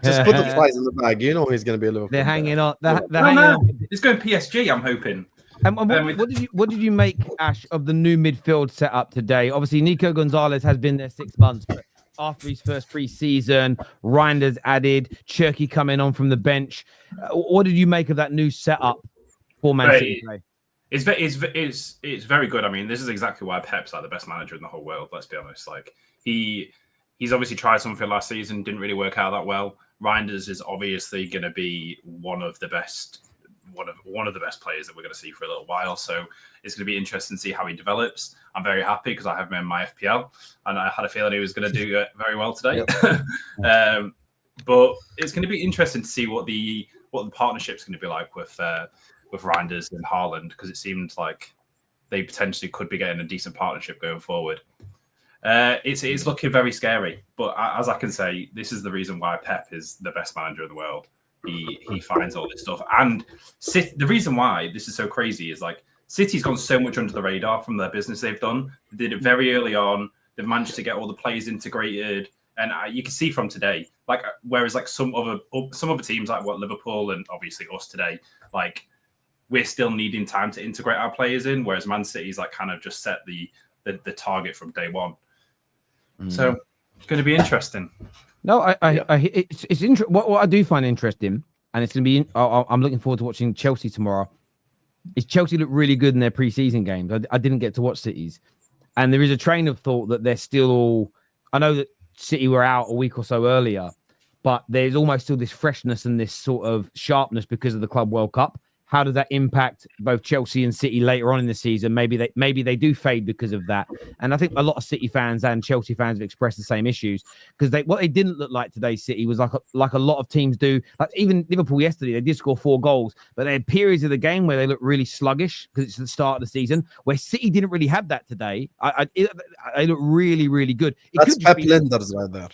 Just put the flies in the bag. You know he's going to be a Liverpool. they're hanging player. on. They're hanging on. It's going PSG, I'm hoping. And what did you make, Ash, of the new midfield setup today? Obviously, Nico Gonzalez has been there 6 months, but after his first pre-season, Reijnders added, Cherky coming on from the bench. What did you make of that new setup for Man City today? It's very good. I mean, this is exactly why Pep's like the best manager in the whole world. Let's be honest. Like he's obviously tried something last season, didn't really work out that well. Reijnders is obviously going to be one of the best players that we're going to see for a little while. So it's going to be interesting to see how he develops. I'm very happy because I have him in my FPL, and I had a feeling he was going to do very well today. But it's going to be interesting to see what the partnership's going to be like with Reijnders and Haaland, because it seemed like they potentially could be getting a decent partnership going forward. It's looking very scary, but as I can say, this is the reason why Pep is the best manager in the world. He finds all this stuff, and the reason why this is so crazy is like City's gone so much under the radar from their business they've done. They did it very early on. They've managed to get all the players integrated, and you can see from today, Like whereas like some other teams like Liverpool and obviously us today, like we're still needing time to integrate our players in, whereas Man City's like kind of just set the target from day one. So it's going to be interesting. No, it's interesting. What I do find interesting, and it's going to be. I'm looking forward to watching Chelsea tomorrow. Is Chelsea look really good in their preseason games? I didn't get to watch City's, and there is a train of thought that they're still all. I know that City were out a week or so earlier, but there's almost still this freshness and this sort of sharpness because of the Club World Cup. How does that impact both Chelsea and City later on in the season? Maybe they do fade because of that. And I think a lot of City fans and Chelsea fans have expressed the same issues because what they didn't look like today, City, was like a lot of teams do. Like even Liverpool yesterday, they did score 4 goals, but they had periods of the game where they looked really sluggish because it's the start of the season. Where City didn't really have that today. They look really, really good. That's Pep Linders right there.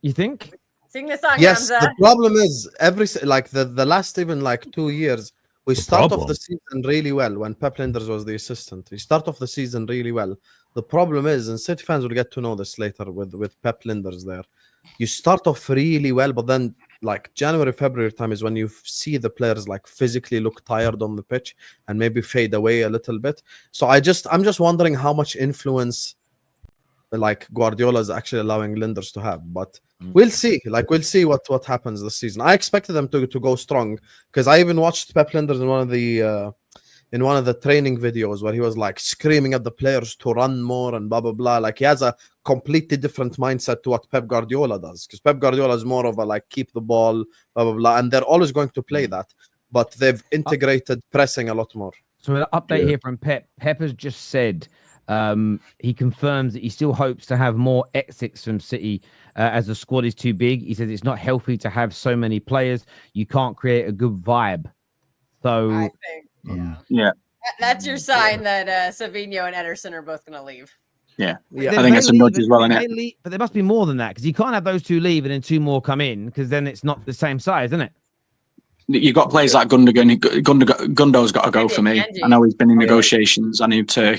You think? Sing the song, Yes, Hamza. the problem is the last even like 2 years, we start off the season really well when Pep Linders was the assistant. We start off the season really well. The problem is, and City fans will get to know this later with Pep Linders there, you start off really well, but then like January, February time is when you see the players like physically look tired on the pitch and maybe fade away a little bit. So I'm just wondering how much influence like Guardiola is actually allowing Linders to have, but we'll see. Like we'll see what happens this season. I expected them to go strong because I even watched Pep Linders in one of the training videos where he was like screaming at the players to run more and blah blah blah. Like he has a completely different mindset to what Pep Guardiola does, because Pep Guardiola is more of a like keep the ball blah blah blah, and they're always going to play that, but they've integrated pressing a lot more. So an update here from Pep. Pep has just said he confirms that he still hopes to have more exits from City as the squad is too big. He says it's not healthy to have so many players. You can't create a good vibe. So I think, that's your sign that Savinho and Ederson are both going to leave. I think it's a nudge as well, isn't it? But there must be more than that, because you can't have those 2 leave and then 2 more come in, because then it's not the same size, isn't it? You've got players like Gundogan. Gundo's got to go for me. I know he's been in negotiations. I need to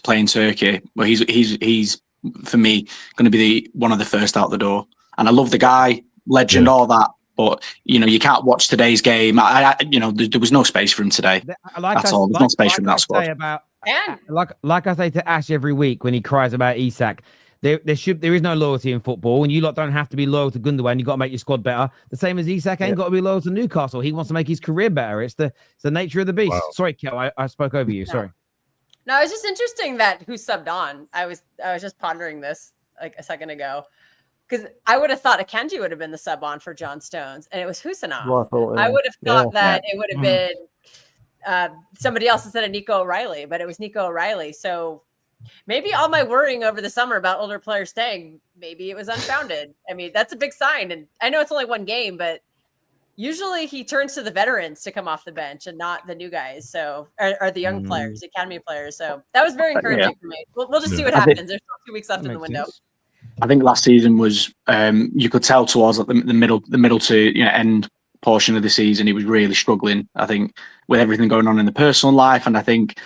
play in Turkey, but he's for me going to be one of the first out the door. And I love the guy, legend, all that. But you can't watch today's game. There was no space for him today. That's all. There's no space for him in that squad. Like I say to Ash every week when he cries about Isak. There is no loyalty in football, and you lot don't have to be loyal to Gundogan. You've got to make your squad better. The same as Isak ain't got to be loyal to Newcastle. He wants to make his career better. It's the nature of the beast. Wow. Sorry, Kel, I spoke over you. Sorry. No, it's just interesting that who subbed on. I was just pondering this like a second ago, because I would have thought Akanji would have been the sub on for John Stones, and it was Husam. Well, I would have thought that it would have been somebody else instead of Nico O'Reilly, but it was Nico O'Reilly. So maybe all my worrying over the summer about older players staying, maybe it was unfounded. I mean, that's a big sign. And I know it's only 1 game, but usually he turns to the veterans to come off the bench and not the new guys. So, or the young players, the academy players. So that was very encouraging for me. We'll just see what happens. There's still 2 weeks left in the window. Sense. I think last season was, you could tell towards the middle to end portion of the season, he was really struggling. I think with everything going on in the personal life, and I think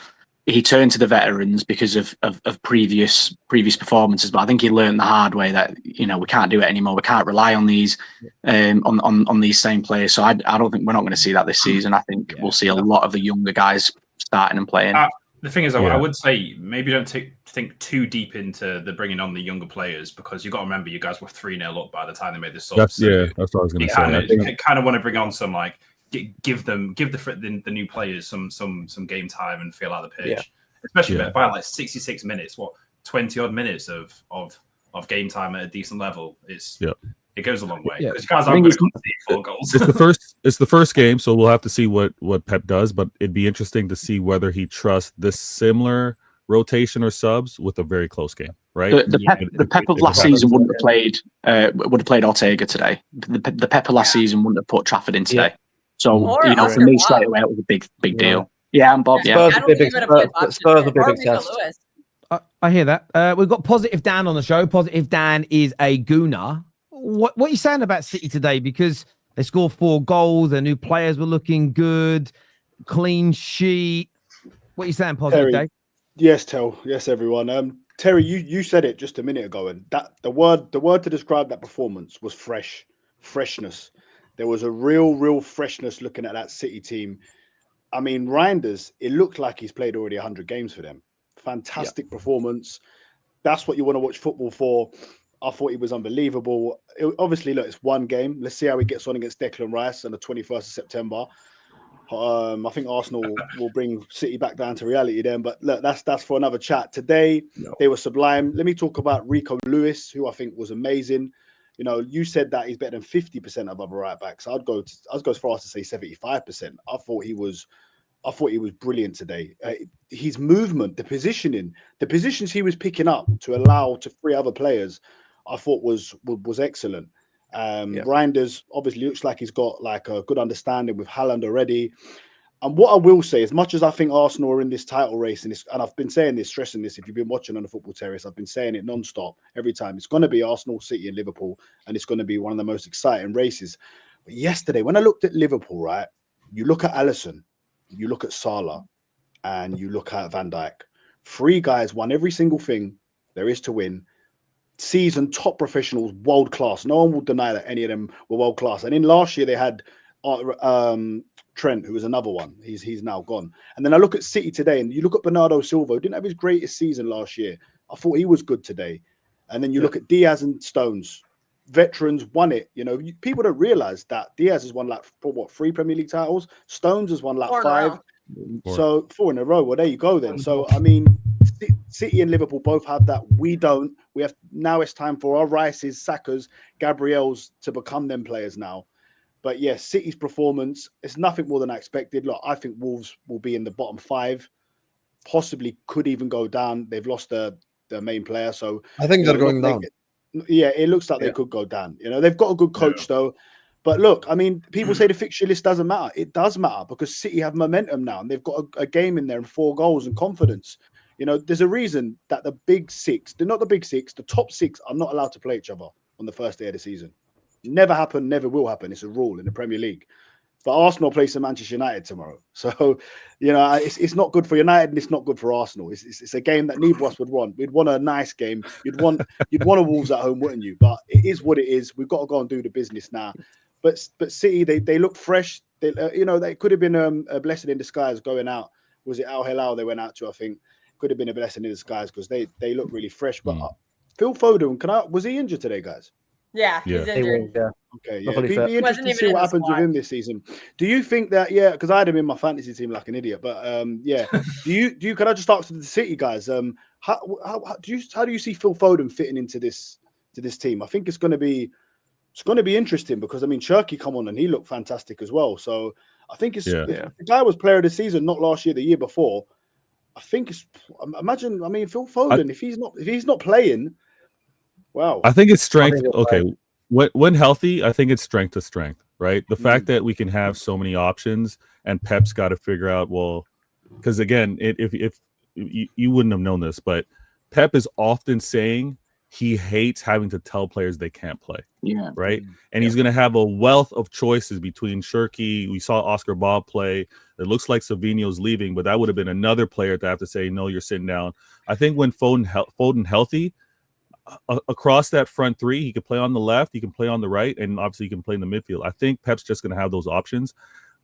he turned to the veterans because of previous performances. But I think he learned the hard way that we can't do it anymore. We can't rely on these on these same players. So I don't think we're not going to see that this season. I think we'll see a lot of the younger guys starting and playing. The thing is, I would say maybe don't think too deep into the bringing on the younger players, because you got to remember you guys were 3-0 up by the time they made this sub. That's what I was going to say. You kind of want to bring on some give the new players some game time and feel out the pitch, especially by like 66 minutes. 20 odd minutes of game time at a decent level. It goes a long way, because you guys aren't going to concede 4 goals. It's the first game, so we'll have to see what Pep does. But it'd be interesting to see whether he trusts this similar rotation or subs with a very close game, right? The Pep of last season wouldn't have played Ortega today. The Pep of last season wouldn't have put Trafford in today. So for me straight away, it was a big deal. Yeah, and Bob. Spurs are a big test. I hear that. We've got Positive Dan on the show. Positive Dan is a gooner. What are you saying about City today? Because they scored 4 goals. Their new players were looking good. Clean sheet. What are you saying, Positive Dave? Yes, Tel. Yes, everyone. Terry, you said it just a minute ago, and that the word to describe that performance was freshness. There was a real freshness looking at that City team. I mean, Reijnders, it looked like he's played already 100 games for them. Fantastic performance. That's what you want to watch football for. I thought he was unbelievable. Obviously, look, it's one game. Let's see how he gets on against Declan Rice on the 21st of September. I think Arsenal will bring City back down to reality then. But look, that's for another chat. Today, they were sublime. Let me talk about Rico Lewis, who I think was amazing. You know, you said that he's better than 50% of other right backs. I'd go as far as to say 75%. I thought he was brilliant today. His movement, the positioning, the positions he was picking up to allow to 3 other players, I thought was excellent. Reijnders obviously looks like he's got like a good understanding with Haaland already. And what I will say, as much as I think Arsenal are in this title race, and I've been saying this, stressing this, if you've been watching on the Football Terrace, I've been saying it non-stop every time. It's going to be Arsenal, City and Liverpool, and it's going to be one of the most exciting races. But yesterday, when I looked at Liverpool, right, you look at Alisson, you look at Salah, and you look at Van Dijk. 3 guys won every single thing there is to win. Seasoned top professionals, world class. No one will deny that any of them were world class. And in last year, they had Trent, who was another one. He's now gone. And then I look at City today, and you look at Bernardo Silva, who didn't have his greatest season last year. I thought he was good today. And then you look at Diaz and Stones. Veterans won it. You know, people don't realize that Diaz has won like 3 Premier League titles. Stones has won like 5. So 4 in a row. Well, there you go then. So I mean, City and Liverpool both have that. We don't. We have now. It's time for our Rices, Sakas, Gabriels to become them players now. But yes, City's performance is nothing more than I expected. Look, I think Wolves will be in the bottom 5, possibly could even go down. They've lost their main player, so I think they're going down. It looks like they could go down. You know, they've got a good coach though. But look, I mean, people say the fixture list doesn't matter. It does matter because City have momentum now, and they've got a game in there and 4 goals and confidence. You know, there's a reason that the big 6, they're not the big 6, the top 6 are not allowed to play each other on the first day of the season. Never happened, never will happen. It's a rule in the Premier League. But Arsenal plays some Manchester United tomorrow. So, you know, it's not good for United and it's not good for Arsenal. It's a game that neither of us would want. We'd want a nice game. You'd want a Wolves at home, wouldn't you? But it is what it is. We've got to go and do the business now. But City, they look fresh. They, you know, they could have been a blessing in disguise going out. Was it Al Hilal they went out to, I think? Could have been a blessing in disguise because they look really fresh. But Phil Foden, was he injured today, guys? Yeah, he's injured. Okay, yeah. Be interesting to see what happens with him this season. Do you think that? Yeah, because I had him in my fantasy team like an idiot. But yeah, do you? Can I just ask the City guys? How do you see Phil Foden fitting into this team? I think it's going to be interesting because I mean, Cherky come on and he looked fantastic as well. So I think it's the guy was player of the season, not last year, the year before. I think it's imagine. I mean, Phil Foden, if he's not playing. Wow. I think it's strength. Okay. When healthy, I think it's strength to strength, right? The fact that we can have so many options and Pep's got to figure out, well, because again, if you wouldn't have known this, but Pep is often saying he hates having to tell players they can't play. Yeah. Right. And he's going to have a wealth of choices between Shirky. We saw Oscar Bob play. It looks like Savinho's leaving, but that would have been another player to have to say, no, you're sitting down. I think when Foden healthy, across that front 3, he could play on the left, he can play on the right, and obviously he can play in the midfield. I think Pep's just going to have those options.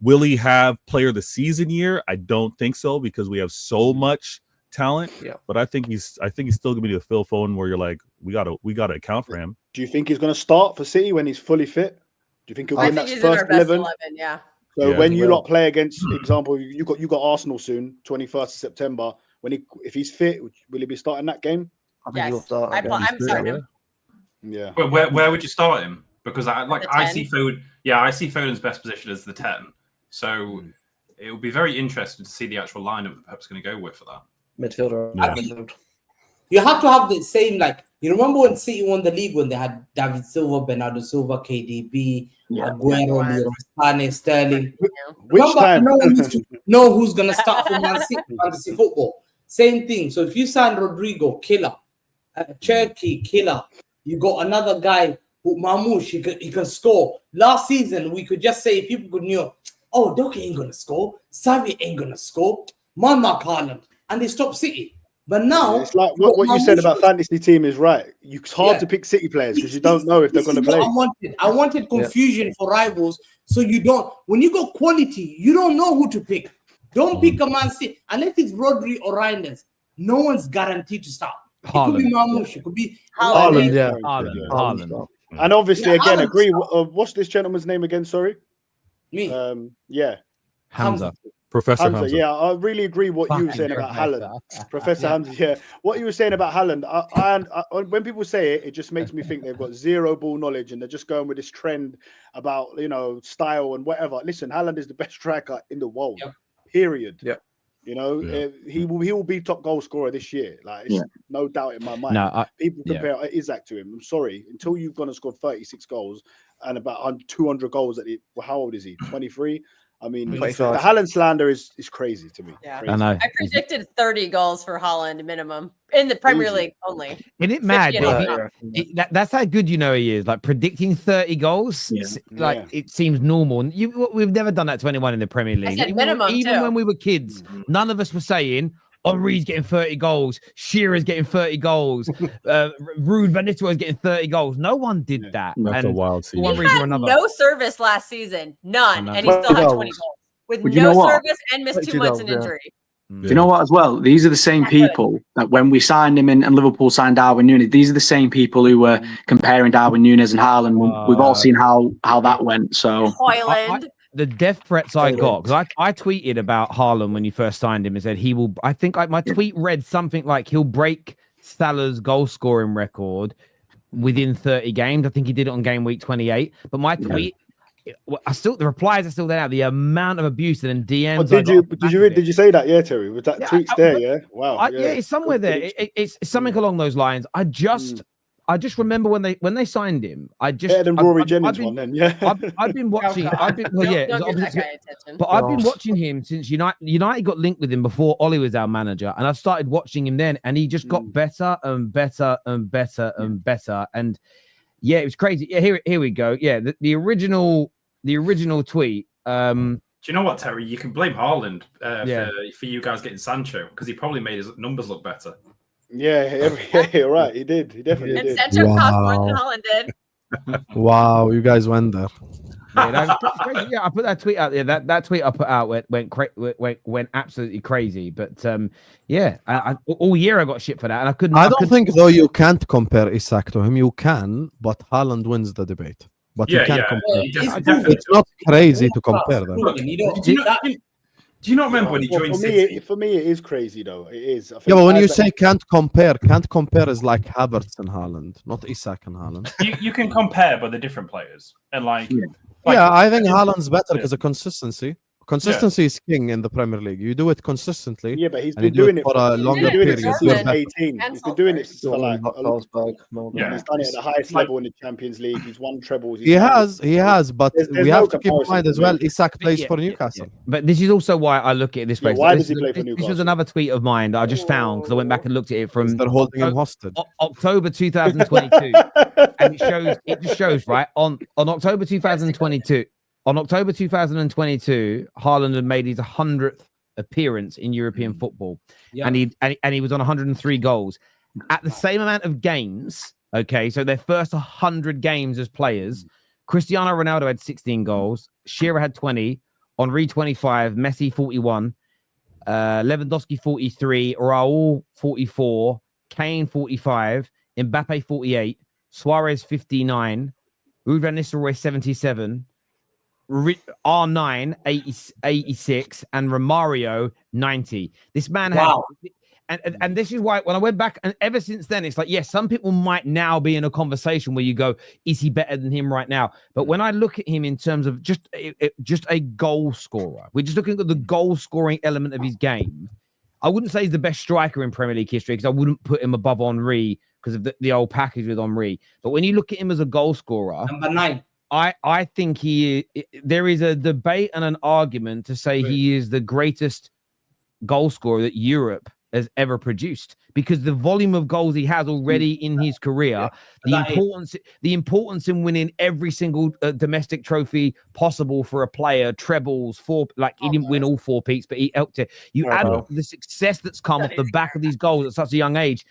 Will he have player of the season year? I don't think so because we have so much talent. Yeah. But I think he's still going to be the Phil Foden where you're like, we got to account for him. Do you think he's going to start for City when he's fully fit? Do you think he'll be in that first 11? Yeah. So when you lot play against, example, you got Arsenal soon, 21st of September. If he's fit, will he be starting that game? Yes, I'm starting him. Yeah. But where would you start him? Because I see Foden. Yeah, I see Foden's best position as the 10. So it will be very interesting to see the actual lineup that Pep's going to go with for that. Midfielder. Yeah. You have to have the same, like, you remember when City won the league when they had David Silva, Bernardo Silva, KDB, Aguero, Mane, Sterling. Which time? No one used to know who's going to start for Man City fantasy football. Same thing. So if you sign Rodrigo, killer. Cherky, killer. You got another guy who Mamouche, he can score. Last season, we could just say people could know, Doke ain't gonna score, Savi ain't gonna score, Mark Haaland, and they stopped City. But now It's like what you said about fantasy team is right. It's hard to pick City players because you don't know if they're going to play. I wanted confusion for rivals, so you don't. When you go quality, you don't know who to pick. Don't pick a Man City unless it's Rodri or Reijnders. No one's guaranteed to start. It could be Marmoush. It could be Haaland, yeah. Haaland. And obviously, Yeah, again, Haaland agree. start. What's this gentleman's name again? Sorry. Me. Yeah. Hamza. Professor Hamza, Hamza. yeah, I really agree what you were saying about Haaland, Professor Hamza. Yeah, what you were saying about Haaland. I when people say it, it just makes me think they've got zero ball knowledge and they're just going with this trend about style and whatever. Listen, Haaland is the best striker in the world. Yep. Period. Yep. He will be top goal scorer this year. Like, it's no doubt in my mind. No, People compare Isaac to him. I'm sorry, until you've gone and scored 36 goals and about 200 goals how old is he? 23. I mean, the 25. Haaland slander is crazy to me. Yeah. Crazy. I know. I predicted 30 goals for Haaland minimum in the Premier League only. Isn't it mad? 50 But and that's how good he is. Like predicting 30 goals, it seems normal. And we've never done that to anyone in the Premier League. said minimum, even too. when we were kids, none of us were saying Henri's getting 30 goals, Shearer's getting 30 goals, Ruud van Nistelrooy's getting 30 goals. No one did that. That's a And wild for season. one He reason or had another. no service last season, none, I know. and he still had 20 20 goals with But you no know what? service and missed 2 22 months in goals, yeah. injury. Do you know what, as well? These are the same Not good. people that when we signed him in and Liverpool signed Darwin Núñez, these are the same people who were comparing Darwin Núñez and Haaland. We've all seen how that went. So Hoyland. The death threats I got, because I tweeted about Haaland when you first signed him and said he will. I think my tweet read something like he'll break Salah's goal scoring record within 30 games. I think he did it on game week 28. But my tweet, the replies are still there. The amount of abuse and DMs. Did you say that? Yeah, Terry. Was that tweets there? Yeah. Wow. Yeah, it's somewhere there. It's something along those lines. I just remember when they signed him. Better than Rory Jennings one then. Yeah. I've been watching. Don't give that guy attention. But I've been watching him since United got linked with him before Ollie was our manager, and I started watching him then, and he just got better and better and better and better. And yeah, it was crazy. Yeah, here we go. Yeah, the original tweet. Do you know what, Terry? You can blame Haaland for you guys getting Sancho because he probably made his numbers look better. Yeah, you're right. He did. He definitely did. And Sancho cost more than Haaland did. Wow, you guys went there. Yeah, I put that tweet out there. That tweet I put out went absolutely crazy. But all year I got shit for that, and I couldn't. I don't think though you can't compare Isak to him. You can, but Haaland wins the debate. But you can't compare. It's not crazy to compare them. Do you not remember when he joined City? For me, it is crazy though. It is. Yeah, but when you say can't compare is like Havertz and Haaland, not Isak and Haaland. You can compare, but they're different players. And I think Haaland's better because of consistency. Consistency is king in the Premier League. You do it consistently. Yeah, but he's been doing it for a longer period. Since he was 18. He's been doing it for like. He's done it at the highest level in the Champions League. He's won trebles. He has, but we have to keep in mind as well. Isak plays for Newcastle. But this is also why I look at it this way. Why does he play for Newcastle? This was another tweet of mine that I just found because I went back and looked at it from. They're holding him hostage. October 2022, and it just shows right on October 2022. On October 2022, Haaland had made his 100th appearance in European football, and he was on 103 goals. At the same amount of games, okay, so their first 100 games as players, Cristiano Ronaldo had 16 goals, Shearer had 20, Henri 25, Messi 41, Lewandowski 43, Raul 44, Kane 45, Mbappe 48, Suarez 59, Ruud van Nistelrooy 77. R9 86 and Romario 90. This man had and this is why when I went back and ever since then it's like yes, some people might now be in a conversation where you go, is he better than him right now? But when I look at him in terms of just a goal scorer, we're just looking at the goal scoring element of his game. I wouldn't say he's the best striker in Premier League history because I wouldn't put him above Henri because of the old package with Henri. But when you look at him as a goal scorer, number 9. I think there is a debate and an argument to say he is the greatest goal scorer that Europe has ever produced, because the volume of goals he has already in his career, the importance in winning every single domestic trophy possible for a player, trebles, he didn't win all 4 peats, but he helped it. You add the success that's come off the back of these goals at such a young age.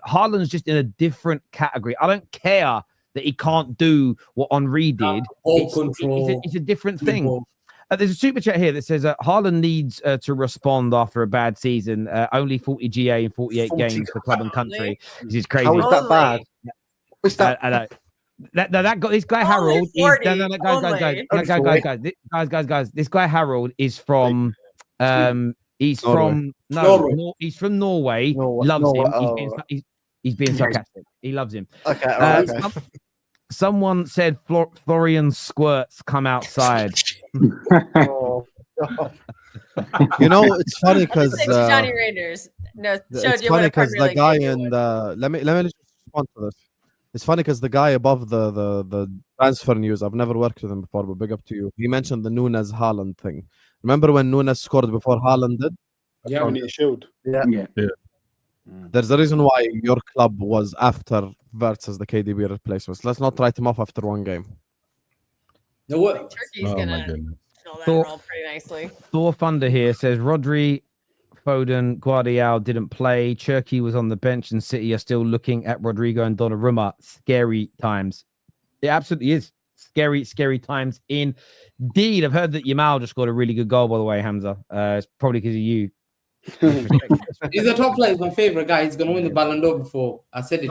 Haaland's just in a different category. I don't care that he can't do what Henry did. It's a different thing. There's a super chat here that says Haaland needs to respond after a bad season. Only 40 GA in 48 games for club and country. This is crazy. How is that bad? What's that? I know. That got this guy Harold. Guys. This guy Harold is from. He's from Norway. Loves him. He's being sarcastic. He loves him. Okay. Someone said Florian squirts come outside. You know, it's funny because Johnny Reijnders. No, it's funny because the guy in the let me just respond to this. It's funny because the guy above the transfer news, I've never worked with him before, but big up to you. He mentioned the Nunes Haaland thing. Remember when Nunes scored before Haaland did? Yeah, when he showed. Yeah. There's a reason why your club was after Verts as the KDB replacements. Let's not write him off after one game. No, what? Turkey's gonna fill that role pretty nicely. Thor Thunder here says Rodri, Foden, Guardiola didn't play. Cherky was on the bench, and City are still looking at Rodrigo and Donnarumma. Scary times. It absolutely is. Scary times indeed. I've heard that Yamal just scored a really good goal, by the way, Hamza. It's probably because of you. He's a top player. He's my favorite guy. He's gonna win the Ballon d'Or before. I said it.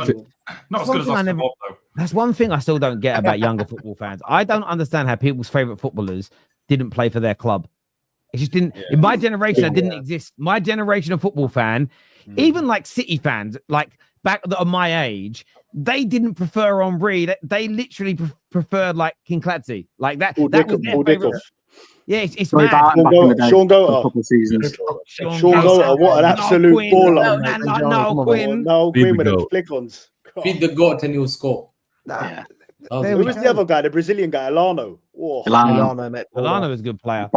Not as good as Oscar Bob, though. That's one thing I still don't get about younger football fans. I don't understand how people's favorite footballers didn't play for their club. It just didn't. In my generation, it didn't exist. My generation of football fan, even like City fans, like back of my age, they didn't prefer Henry. They literally preferred like King Clancy. Like that. That was their favorite. Yeah, it's mad. Sean Goater. Sean Goater, what an absolute baller. No, Quinn with the flick-ons. Feed the goat and he'll score. Who was the other guy? The Brazilian guy, Alano. Alano is a good player.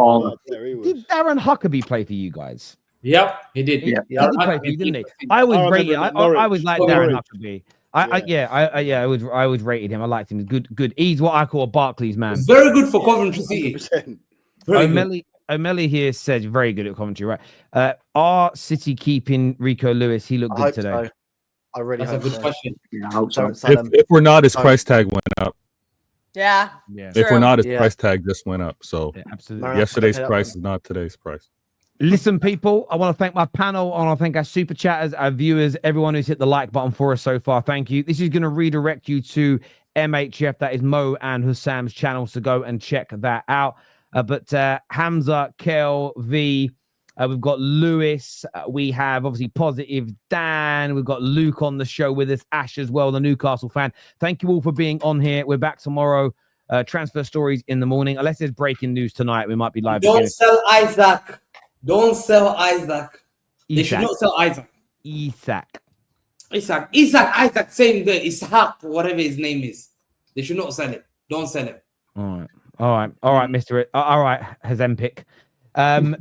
Did Darren Huckabee play for you guys? Yep, he did. He did play for you, didn't he? I always rated. I was like Darren Huckabee. I always rated him. I liked him. Good. He's what I call a Barclays man. Very good for Coventry City. O'Malley here says very good at Coventry, right? Are City keeping Rico Lewis? He looked good today. So. I really That's a good question. Yeah, I hope so. If we're not, his price tag went up. Yeah. If we're not, his price tag just went up. So absolutely. Yesterday's price is not today's price. Listen, people, I want to thank my panel. I want to thank our super chatters, our viewers, everyone who's hit the like button for us so far. Thank you. This is going to redirect you to MHF. That is Mo and Husam's channel. So go and check that out. But Hamza, Kel, V, we've got Lewis. We have obviously Positive Dan. We've got Luke on the show with us. Ash as well, the Newcastle fan. Thank you all for being on here. We're back tomorrow. Transfer stories in the morning. Unless there's breaking news tonight, we might be live. Don't sell Isaac. Don't sell Isaac. They should not sell Isaac. Isaac, same day. Ishaq, whatever his name is. They should not sell it. Don't sell it. All right, Mr. All right, Hazempic. Anytime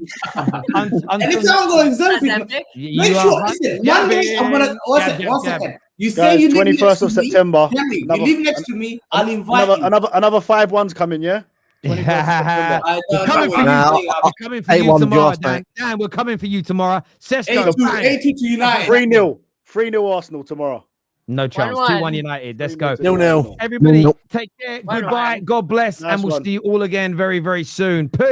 I'm going Zempic, make sure. Listen, one day I'm gonna. One second. You say you live 21st of September. You live next to me. I'll invite you. Another 5-1's coming, yeah. We're coming for you tomorrow, Dan. We're coming for you tomorrow. Sesko, 8-2 to United. 3-0 Arsenal tomorrow. No chance. 2-1 United. Let's go. 0-0. Everybody, take care. Goodbye. God bless. And we'll see you all again very, very soon.